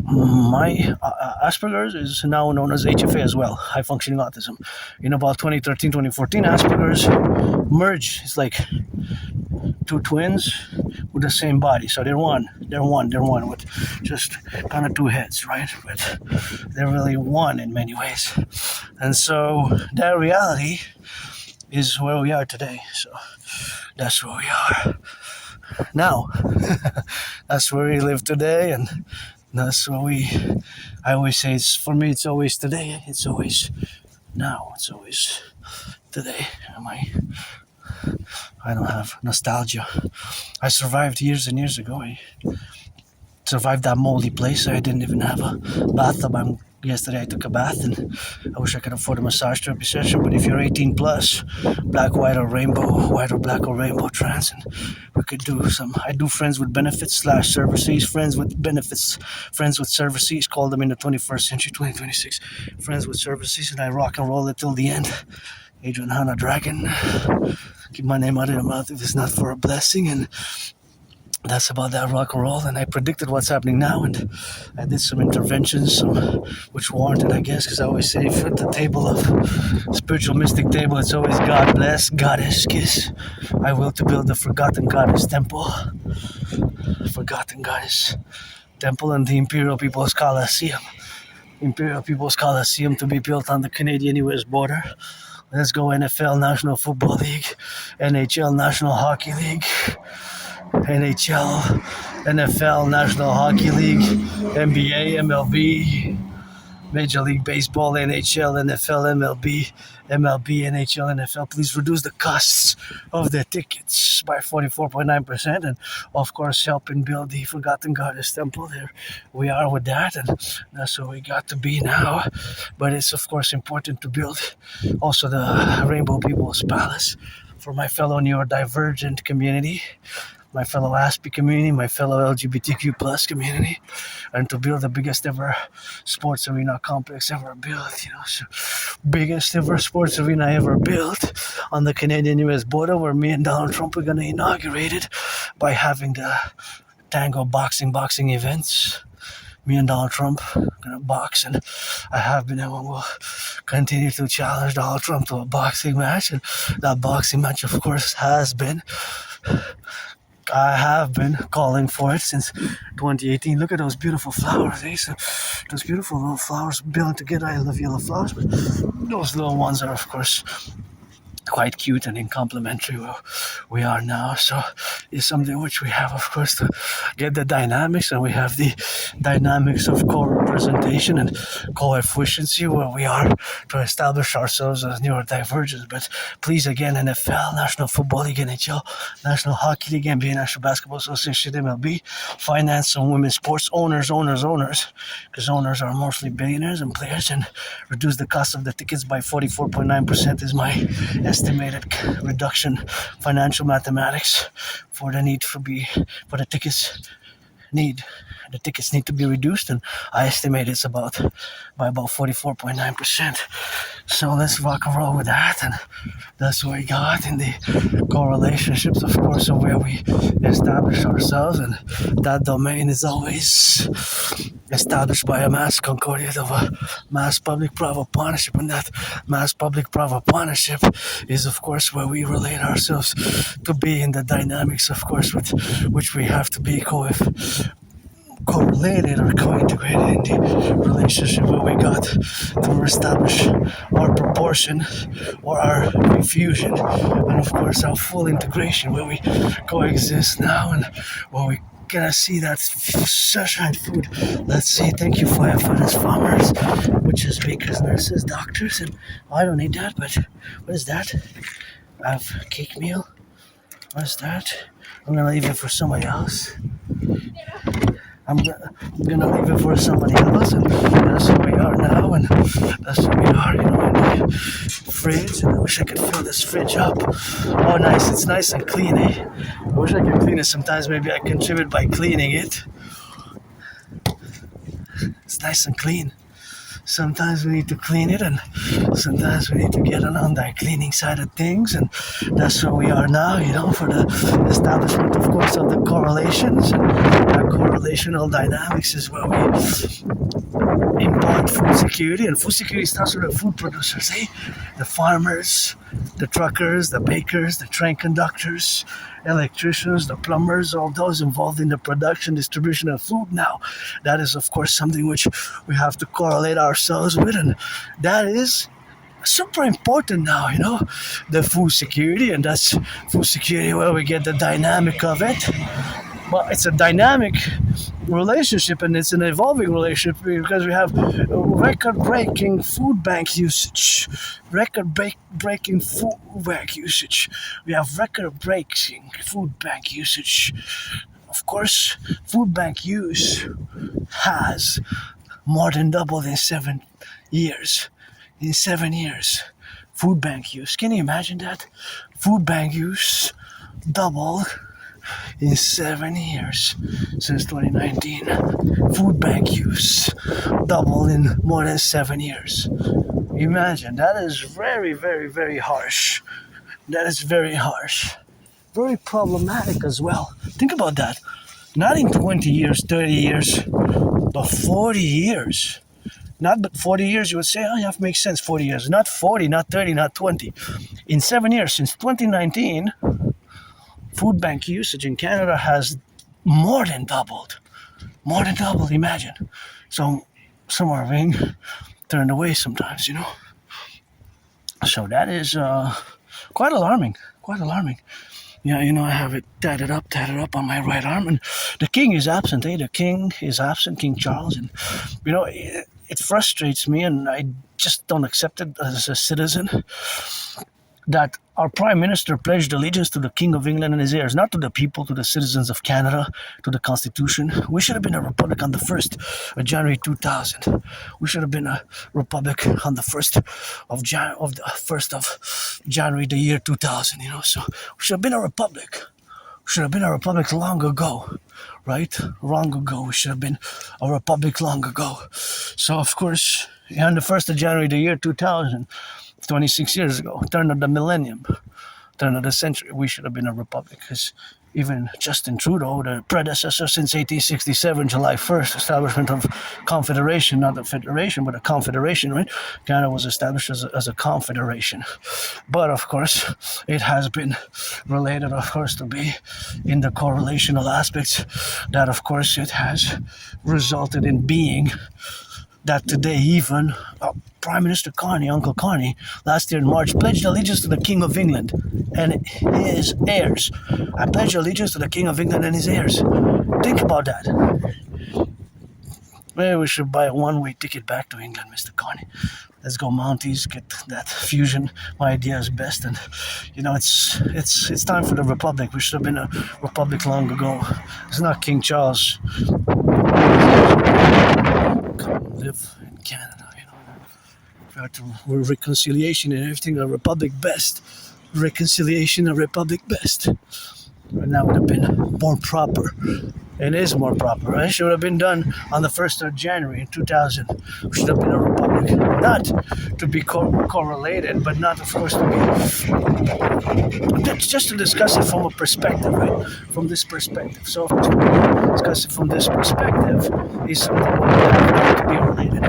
Speaker 1: My Asperger's is now known as HFA as well, high functioning autism. In about 2013, 2014, Asperger's merged. It's like two twins with the same body. So they're one with just kind of two heads, right? But they're really one in many ways. And so that reality is where we are today. So that's where we are now. That's where we live today, and that's where I always say, for me it's always today, it's always now, it's always today. I don't have nostalgia. I survived years and years ago. I survived that moldy place. I didn't even have a bathtub. Yesterday I took a bath, and I wish I could afford a massage therapy session, but if you're 18 plus, black, white or rainbow, white or black or rainbow trans, and we could do I do friends with benefits / services, friends with benefits, friends with services, call them in the 21st century, 2026, friends with services, and I rock and roll it till the end. Adrian Hanna Dragon, keep my name out of your mouth if it's not for a blessing, and that's about that rock and roll. And I predicted what's happening now, and I did some interventions, which warranted, I guess, because I always say, if you're at the table of spiritual mystic table, it's always God bless, Goddess kiss. I will to build the Forgotten Goddess Temple, and the Imperial People's Coliseum to be built on the Canadian-US border. Let's go NFL, National Football League, NHL, National Hockey League, NHL, NFL, National Hockey League, NBA, MLB, Major League Baseball, NHL, NFL, MLB, NHL, NFL. Please reduce the costs of the tickets by 44.9%, and of course helping build the Forgotten Goddess Temple. There we are with that, and that's where we got to be now. But it's of course important to build also the Rainbow People's Palace for my fellow neurodivergent community, my fellow Aspie community, my fellow LGBTQ plus community, and to build the biggest ever sports arena complex ever built, so biggest ever sports arena ever built on the Canadian-US border, where me and Donald Trump are going to inaugurate it by having the tango boxing events. Me and Donald Trump are going to box, and I have been and will continue to challenge Donald Trump to a boxing match, and that boxing match, of course, has been I have been calling for it since 2018. Look at those beautiful flowers, eh? So those beautiful little flowers building together. I love yellow flowers, but those little ones are, of course, quite cute and in complementary where we are now. So it's something which we have, of course, to get the dynamics, and we have the dynamics of co-representation and co-efficiency where we are to establish ourselves as neurodivergent. But please, again, NFL, National Football League, NHL, National Hockey League, NBA, National Basketball Association, MLB, finance some women's sports, owners, because owners are mostly billionaires and players, and reduce the cost of the tickets by 44.9% is my estimated reduction. Financial mathematics for the need for the tickets need to be reduced, and I estimate it's by about 44.9%. So let's rock and roll with that, and that's what we got in the correlationships, of course, of where we establish ourselves, and that domain is always established by a mass concordiate of a mass public-private partnership, and that mass public-private partnership is, of course, where we relate ourselves to be in the dynamics, of course, with which we have to be correlated or co-integrated in the relationship where we got to establish our proportion or our infusion, and of course our full integration where we coexist now, and where we gonna see that sunshine food. Let's see. Thank you, firefighters, farmers, butchers, bakers, nurses, doctors, and I don't need that, but what is that? I have cake meal. What is that? I'm gonna leave it for somebody else. I'm gonna leave it for somebody else, and that's who we are now, and that's who we are, in the fridge. And I wish I could fill this fridge up. Oh, nice! It's nice and clean, eh? I wish I could clean it sometimes. Maybe I contribute by cleaning it. It's nice and clean. Sometimes we need to clean it, and sometimes we need to get on the cleaning side of things, and that's where we are now, for the establishment, of course, of the correlations, and that correlational dynamics is where we impart food security, and food security starts with the food producers, eh? The farmers, the truckers, the bakers, the train conductors, electricians, the plumbers, all those involved in the production, distribution of food now. That is, of course, something which we have to correlate ourselves with, and that is super important now, the food security, and that's food security where we get the dynamic of it. But it's a dynamic relationship, and it's an evolving relationship because we have record-breaking food bank usage. Record-breaking food bank usage. We have record-breaking food bank usage. Of course, food bank use has more than doubled in 7 years. In 7 years, food bank use. Can you imagine that? Food bank use doubled in 7 years since 2019. Food bank use doubled in more than 7 years. Imagine, that is very, very, very harsh. That is very harsh. Very problematic as well. Think about that. Not in 20 years, 30 years, but 40 years. Not but 40 years, you would say, oh, yeah, it makes sense, 40 years. Not 40, not 30, not 20. In 7 years, since 2019, food bank usage in Canada has more than doubled. More than doubled, imagine. So some are being turned away sometimes, So that is quite alarming. Yeah, I have it tatted up on my right arm, and the king is absent, eh? The king is absent, King Charles, and, it frustrates me, and I just don't accept it as a citizen, that our Prime Minister pledged allegiance to the King of England and his heirs, not to the people, to the citizens of Canada, to the Constitution. We should have been a republic on the 1st of January 2000. We should have been a republic on the 1st of January the year 2000, So we should have been a republic. We should have been a republic long ago, right? Long ago. We should have been a republic long ago. So, of course, on the 1st of January the year 2000, 26 years ago, turn of the millennium, turn of the century, we should have been a republic, because even Justin Trudeau, the predecessor since 1867, July 1st, establishment of confederation, not a federation, but a confederation, right? Canada was established as a confederation. But of course, it has been related, of course, to be in the correlational aspects that, of course, it has resulted in being that today even Prime Minister Carney, Uncle Carney, last year in March, pledged allegiance to the King of England and his heirs. I pledge allegiance to the King of England and his heirs. Think about that. Maybe we should buy a one-way ticket back to England, Mr. Carney. Let's go Mounties, get that fusion. My idea is best, and it's time for the Republic. We should have been a Republic long ago. It's not King Charles. Come live in Canada, We're reconciliation and everything, a Republic best. Reconciliation, a Republic best. And that would have been more proper. It is more proper, right? It should have been done on the 1st of January in 2000. We should have been a republic. Not to be correlated, but not, of course, to be... Just to discuss it from a perspective, right? From this perspective. So, of course, to discuss it from this perspective is something we have not to be related.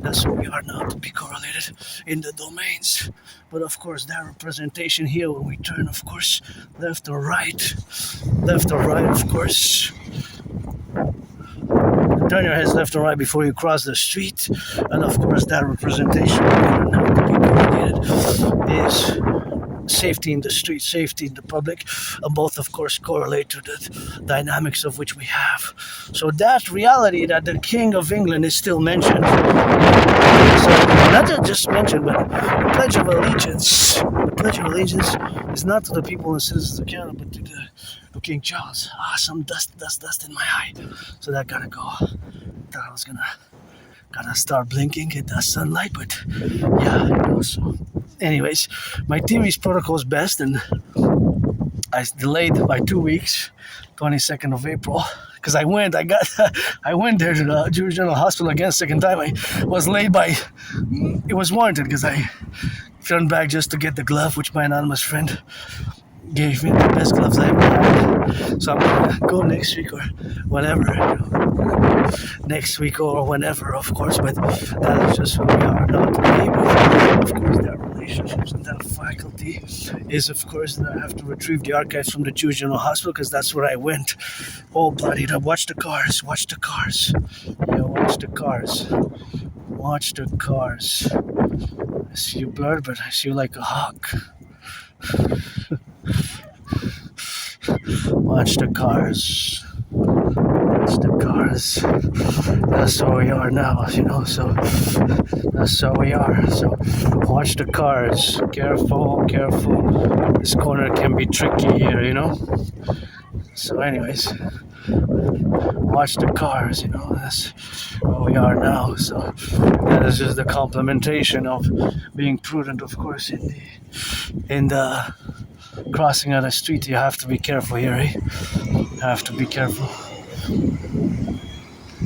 Speaker 1: That's what we are now, to be correlated in the domains. But, of course, that representation here, when we turn, of course, left or right, of course... Turn your heads left or right before you cross the street, and of course that representation not to be correlated is safety in the street, safety in the public, and both of course correlate to the dynamics of which we have. So that reality that the King of England is still mentioned, so not just mentioned, but the Pledge of Allegiance. The Pledge of Allegiance is not to the people and citizens of Canada, but to King Charles. Some dust in my eye. So that gotta go. Thought I was gotta start blinking, get that sunlight, but yeah, so anyways, my theory's protocol is best, and I delayed by 2 weeks, 22nd of April, because I went there to the Jewish General Hospital again, second time. I was late it was warranted, because I turned back just to get the glove, which my anonymous friend gave me, the best gloves I ever had. So I'm gonna go next week or whenever, next week or whenever, of course, but that is just who we are, not to be, but of course that relationships and that faculty is, of course, that I have to retrieve the archives from the Jewish General Hospital, because that's where I went. Oh, bloodied up. Watch the cars. Yeah, watch the cars. I see you blurred, but I see you like a hawk. Watch the cars. That's where we are now, so that's how we are. So watch the cars. Careful. This corner can be tricky here, So anyways, watch the cars, that's where we are now. So that is just the complementation of being prudent, of course, in the crossing of the street. You have to be careful here, You have to be careful.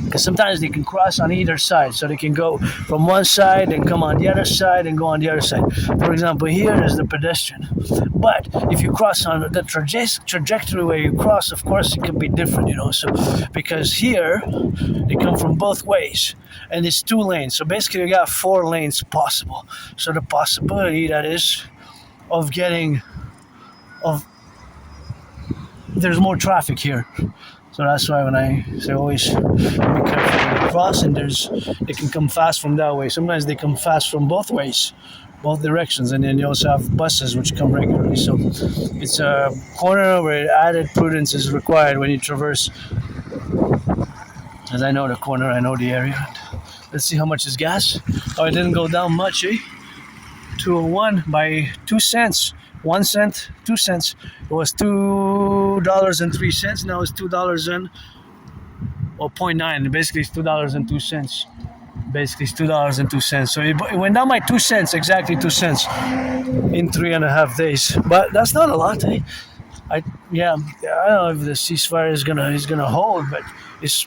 Speaker 1: Because sometimes they can cross on either side, so they can go from one side and come on the other side and go on the other side. For example, here is the pedestrian. But if you cross on the trajectory where you cross, of course, it can be different, So because here, they come from both ways, and it's 2 lanes. So basically, you got 4 lanes possible. So the possibility that is of there's more traffic here. So that's why when I say always be careful when you cross, and they can come fast from that way. Sometimes they come fast from both ways, both directions, and then you also have buses which come regularly. So it's a corner where added prudence is required when you traverse. As I know the corner, I know the area. Let's see how much is gas. Oh, it didn't go down much, 201 by 2 cents. 1 cent, 2 cents. It was $2.03. Now it's $2.09. Basically, it's $2.02. Basically, it's $2.02. So it went down by 2 cents, exactly 2 cents, in 3.5 days. But that's not a lot, I yeah, I don't know if the ceasefire is gonna hold, but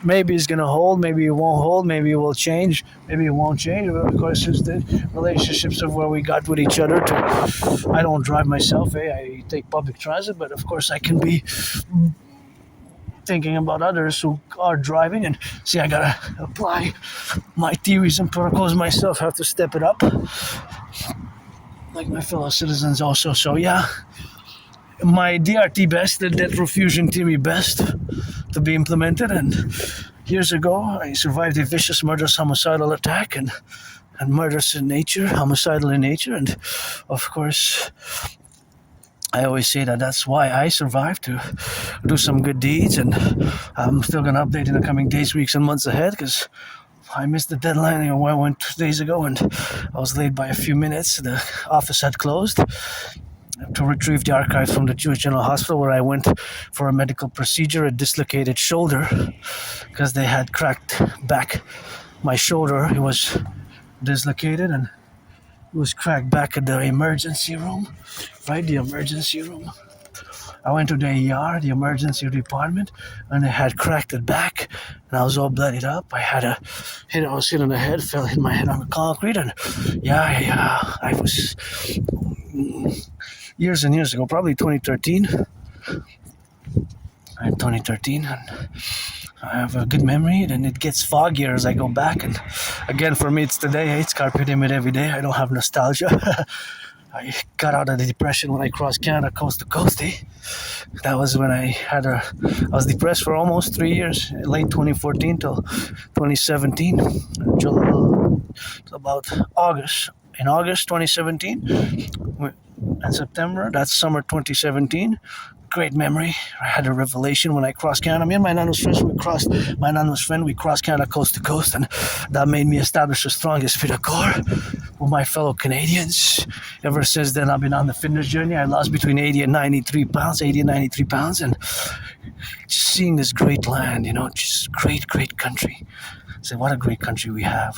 Speaker 1: maybe it's gonna hold, maybe it won't hold, maybe it will change, maybe it won't change. But of course, it's the relationships of where we got with each other. I don't drive myself. I take public transit, but of course, I can be thinking about others who are driving. And see, I gotta apply my theories and protocols myself. Have to step it up, like my fellow citizens also. So yeah, my DRT best, the death refusion theory best, to be implemented. And years ago, I survived a vicious murderous homicidal attack and murderous in nature, homicidal in nature. And of course, I always say that that's why I survived, to do some good deeds. And I'm still going to update in the coming days, weeks, and months ahead, because I missed the deadline. I went 2 days ago and I was late by a few minutes. The office had closed. To retrieve the archives from the Jewish General Hospital, where I went for a medical procedure, a dislocated shoulder, because they had cracked back my shoulder. It was dislocated and it was cracked back at the emergency room, right? The emergency room. I went to the ER, the emergency department, and they had cracked it back, and I was all bloodied up. I was hit on the head, hit my head on the concrete, and I was years and years ago, probably 2013. And 2013, and I have a good memory, and it gets foggier as I go back. And again, for me, it's today. It's carpe diem every day. I don't have nostalgia. I got out of the depression when I crossed Canada coast to coast. That was when I was depressed for almost 3 years, late 2014 till 2017, till about August. In August 2017, and September, that's summer 2017. Great memory. I had a revelation when I crossed Canada. Me and my anonymous friend, we crossed Canada coast to coast, and that made me establish the strongest esprit de corps with my fellow Canadians. Ever since then, I've been on the fitness journey. I lost between 80 and 93 pounds, and just seeing this great land, just great country. So what a great country we have.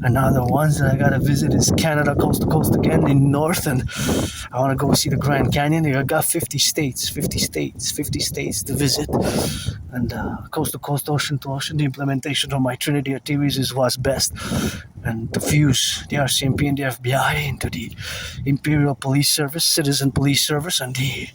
Speaker 1: And now the ones that I gotta visit is Canada coast to coast again in north, and I want to go see the Grand Canyon. I got 50 states to visit, and coast to coast, ocean to ocean. The implementation of my Trinity of theories is what's best, and to fuse the RCMP and the FBI into the Imperial Police Service, Citizen Police Service, and the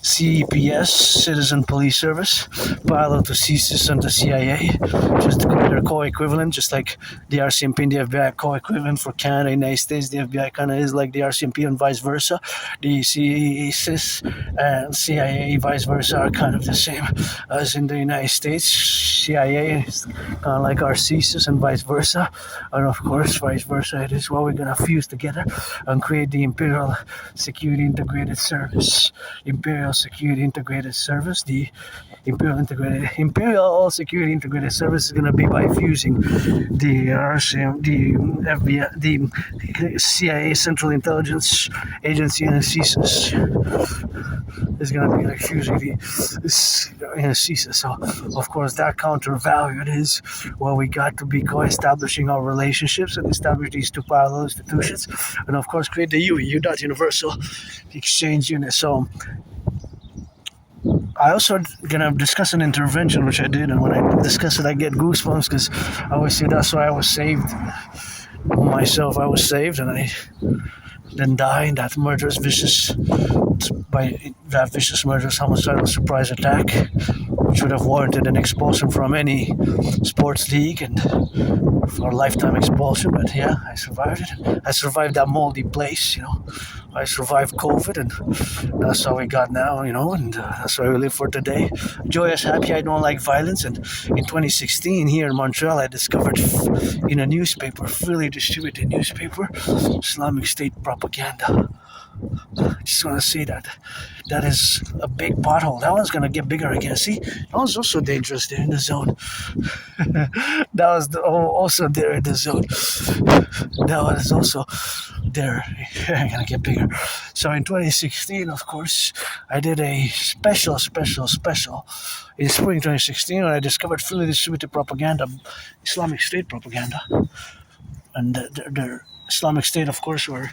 Speaker 1: CEPS, Citizen Police Service, parallel to CSIS and the CIA, just to their co-equivalent, just like the RCMP and the FBI co-equivalent for Canada, United States. The FBI kind of is like the RCMP and vice versa. The CSIS and CIA, vice versa, are kind of the same as in the United States. CIA is kind of like our CSIS and vice versa. And of course, vice versa, it is what we're going to fuse together and create the Imperial Security Integrated Service. Imperial Security Integrated Service, the Imperial Security Integrated Service is going to be by fusing the RCM, the FBI, the CIA, Central Intelligence Agency, and the CSIS. It's going to be like fusing the CSIS. So, of course, that counter value, it is where we got to be co-establishing our relationships and establish these two parallel institutions, and of course, create the UE, Universal Exchange Unit. So, I also gonna discuss an intervention which I did, and when I discuss it, I get goosebumps, because I always say that's why I was saved. Myself, I was saved, and I didn't die in that murderous homicidal surprise attack, which would have warranted an expulsion from any sports league and for a lifetime expulsion. But yeah, I survived it. I survived that moldy place, I survived COVID, and that's how we got now, and that's why we live for today. Joyous, happy, I don't like violence. And in 2016, here in Montreal, I discovered in a newspaper, freely distributed newspaper, Islamic State propaganda. I just want to say that is a big pothole. That one's going to get bigger again. See, that one's also dangerous there in the zone. That was also there in the zone. That one is also there. Going to get bigger. So in 2016, of course, I did a special in spring 2016 when I discovered freely distributed propaganda, Islamic State propaganda. And the Islamic State, of course, were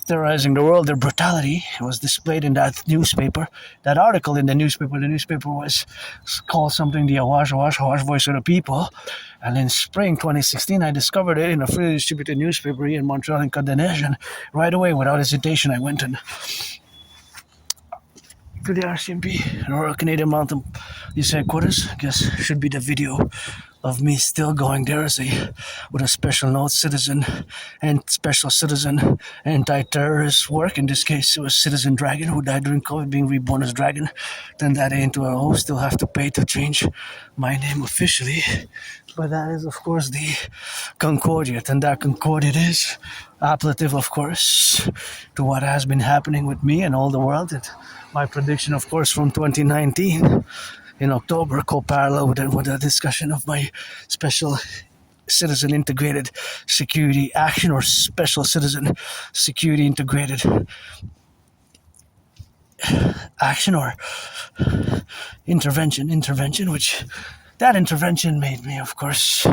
Speaker 1: terrorizing the world. Their brutality was displayed in that newspaper. That article in the newspaper was called something the Awash Voice of the People. And in spring 2016, I discovered it in a freely distributed newspaper here in Montreal and Côte-des-Neiges. And right away, without hesitation, I went and to the RCMP, Royal Canadian Mounted Police Headquarters. I guess should be the video of me still going there with a special note, citizen and special citizen anti-terrorist work. In this case, it was Citizen Dragon who died during COVID, being reborn as Dragon. Then that into a hole, still have to pay to change my name officially. But that is, of course, the Concordiate, and that Concordiate is appellative, of course, to what has been happening with me and all the world. And my prediction, of course, from 2019 in October, co-parallel with the discussion of my special citizen integrated security action or special citizen security integrated action or intervention, which that intervention made me, of course,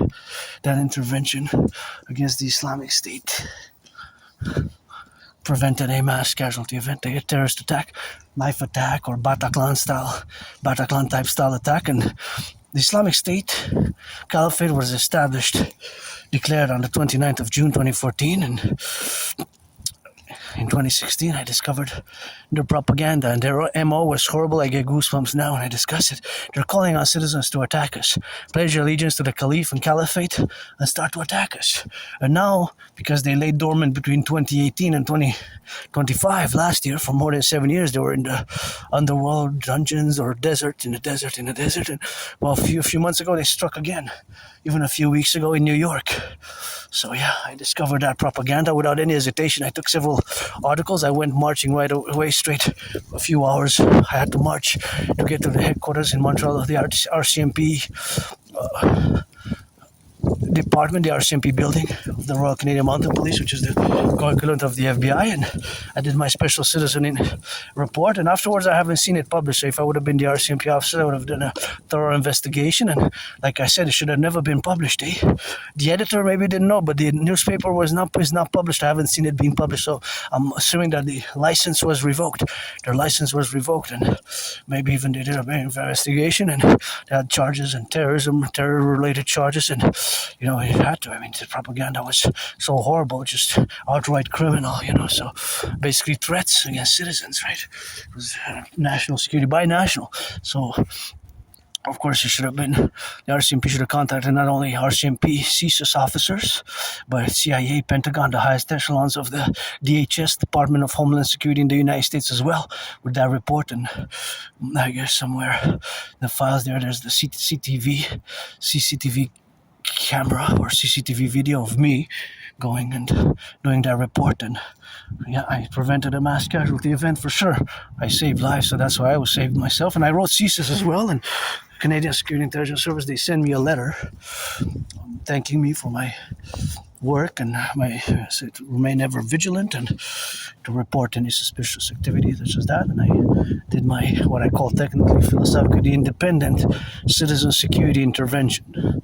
Speaker 1: that intervention against the Islamic State prevented a mass casualty event, a terrorist attack, knife attack, or Bataclan type style attack. And the Islamic State Caliphate was declared on the 29th of June 2014, and in 2016, I discovered their propaganda, and their MO was horrible. I get goosebumps now when I discuss it. They're calling on citizens to attack us, pledge allegiance to the Caliph and Caliphate, and start to attack us. And now, because they lay dormant between 2018 and 2025, last year, for more than 7 years, they were in the underworld dungeons or in the desert. And well, a few months ago, they struck again, even a few weeks ago in New York. So yeah, I discovered that propaganda without any hesitation. I took several articles. I went marching right away, straight a few hours. I had to march to get to the headquarters in Montreal of the RCMP department, the RCMP building of the Royal Canadian Mounted Police, which is the equivalent of the FBI, and I did my special citizen report, and afterwards I haven't seen it published. So if I would have been the RCMP officer, I would have done a thorough investigation, and like I said, it should have never been published. The editor maybe didn't know, but the newspaper is not published. I haven't seen it being published, so I'm assuming that the license was revoked. Their license was revoked, and maybe even they did a investigation, and they had charges and terror-related charges, and it had to. I mean, the propaganda was so horrible, just outright criminal, so basically threats against citizens, right? It was national security by national. So, of course, it should have been, the RCMP should have contacted not only RCMP CSIS officers, but CIA, Pentagon, the highest echelons of the DHS, Department of Homeland Security in the United States as well, with that report. And I guess somewhere in the files there's the CCTV camera or CCTV video of me going and doing that report, and yeah, I prevented a mass casualty event for sure. I saved lives, so that's why I was saved myself. And I wrote CSIS as well, and Canadian Security Intelligence Service, they sent me a letter thanking me for my work and to remain ever vigilant and to report any suspicious activity such as that. And I did my, what I call technically, philosophically, the independent citizen security intervention.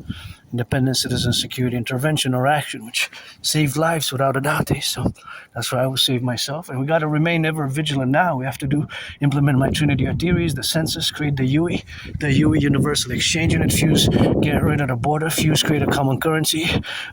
Speaker 1: Independent citizen security intervention or action, which saved lives without a doubt. So that's why I will save myself. And we got to remain ever vigilant now. We have to implement my Trinity of theories, the census, create the UE Universal Exchange Unit, fuse, get rid of the border, fuse, create a common currency,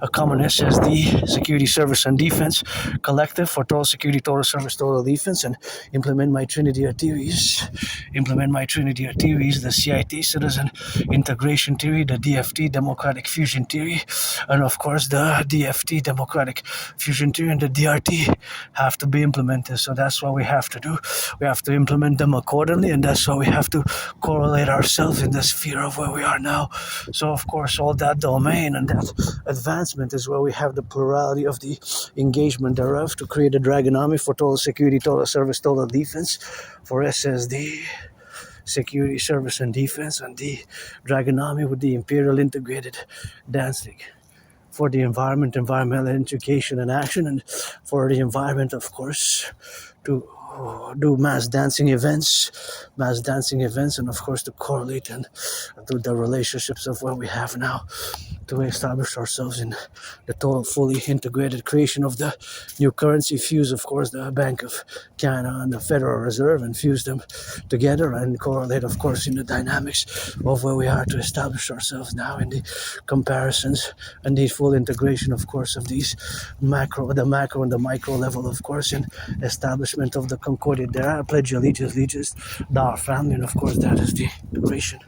Speaker 1: a common SSD, security, service, and defense, collective for total security, total service, total defense, and implement my Trinity of theories. The CIT, citizen integration theory, the DFT, democratic fusion theory, and of course the DFT, democratic fusion theory, and the DRT have to be implemented. So that's what we have to do. We have to implement them accordingly, and that's why we have to correlate ourselves in the sphere of where we are now. So of course all that domain and that advancement is where we have the plurality of the engagement thereof to create a dragon army for total security, total service, total defense, for SSD, security, service, and defense, and the Dragon Army with the Imperial Integrated Dance League for the environment, environmental education and action, and for the environment, of course, to do mass dancing events, and of course to correlate and do the relationships of what we have now, to establish ourselves in the total, fully integrated creation of the new currency, fuse, of course, the Bank of Canada and the Federal Reserve, and fuse them together and correlate, of course, in the dynamics of where we are to establish ourselves now in the comparisons and the full integration, of course, of these the macro and the micro level, of course, and establishment of the Concordia. There, I pledge allegiance, thou family, and of course, that is the integration.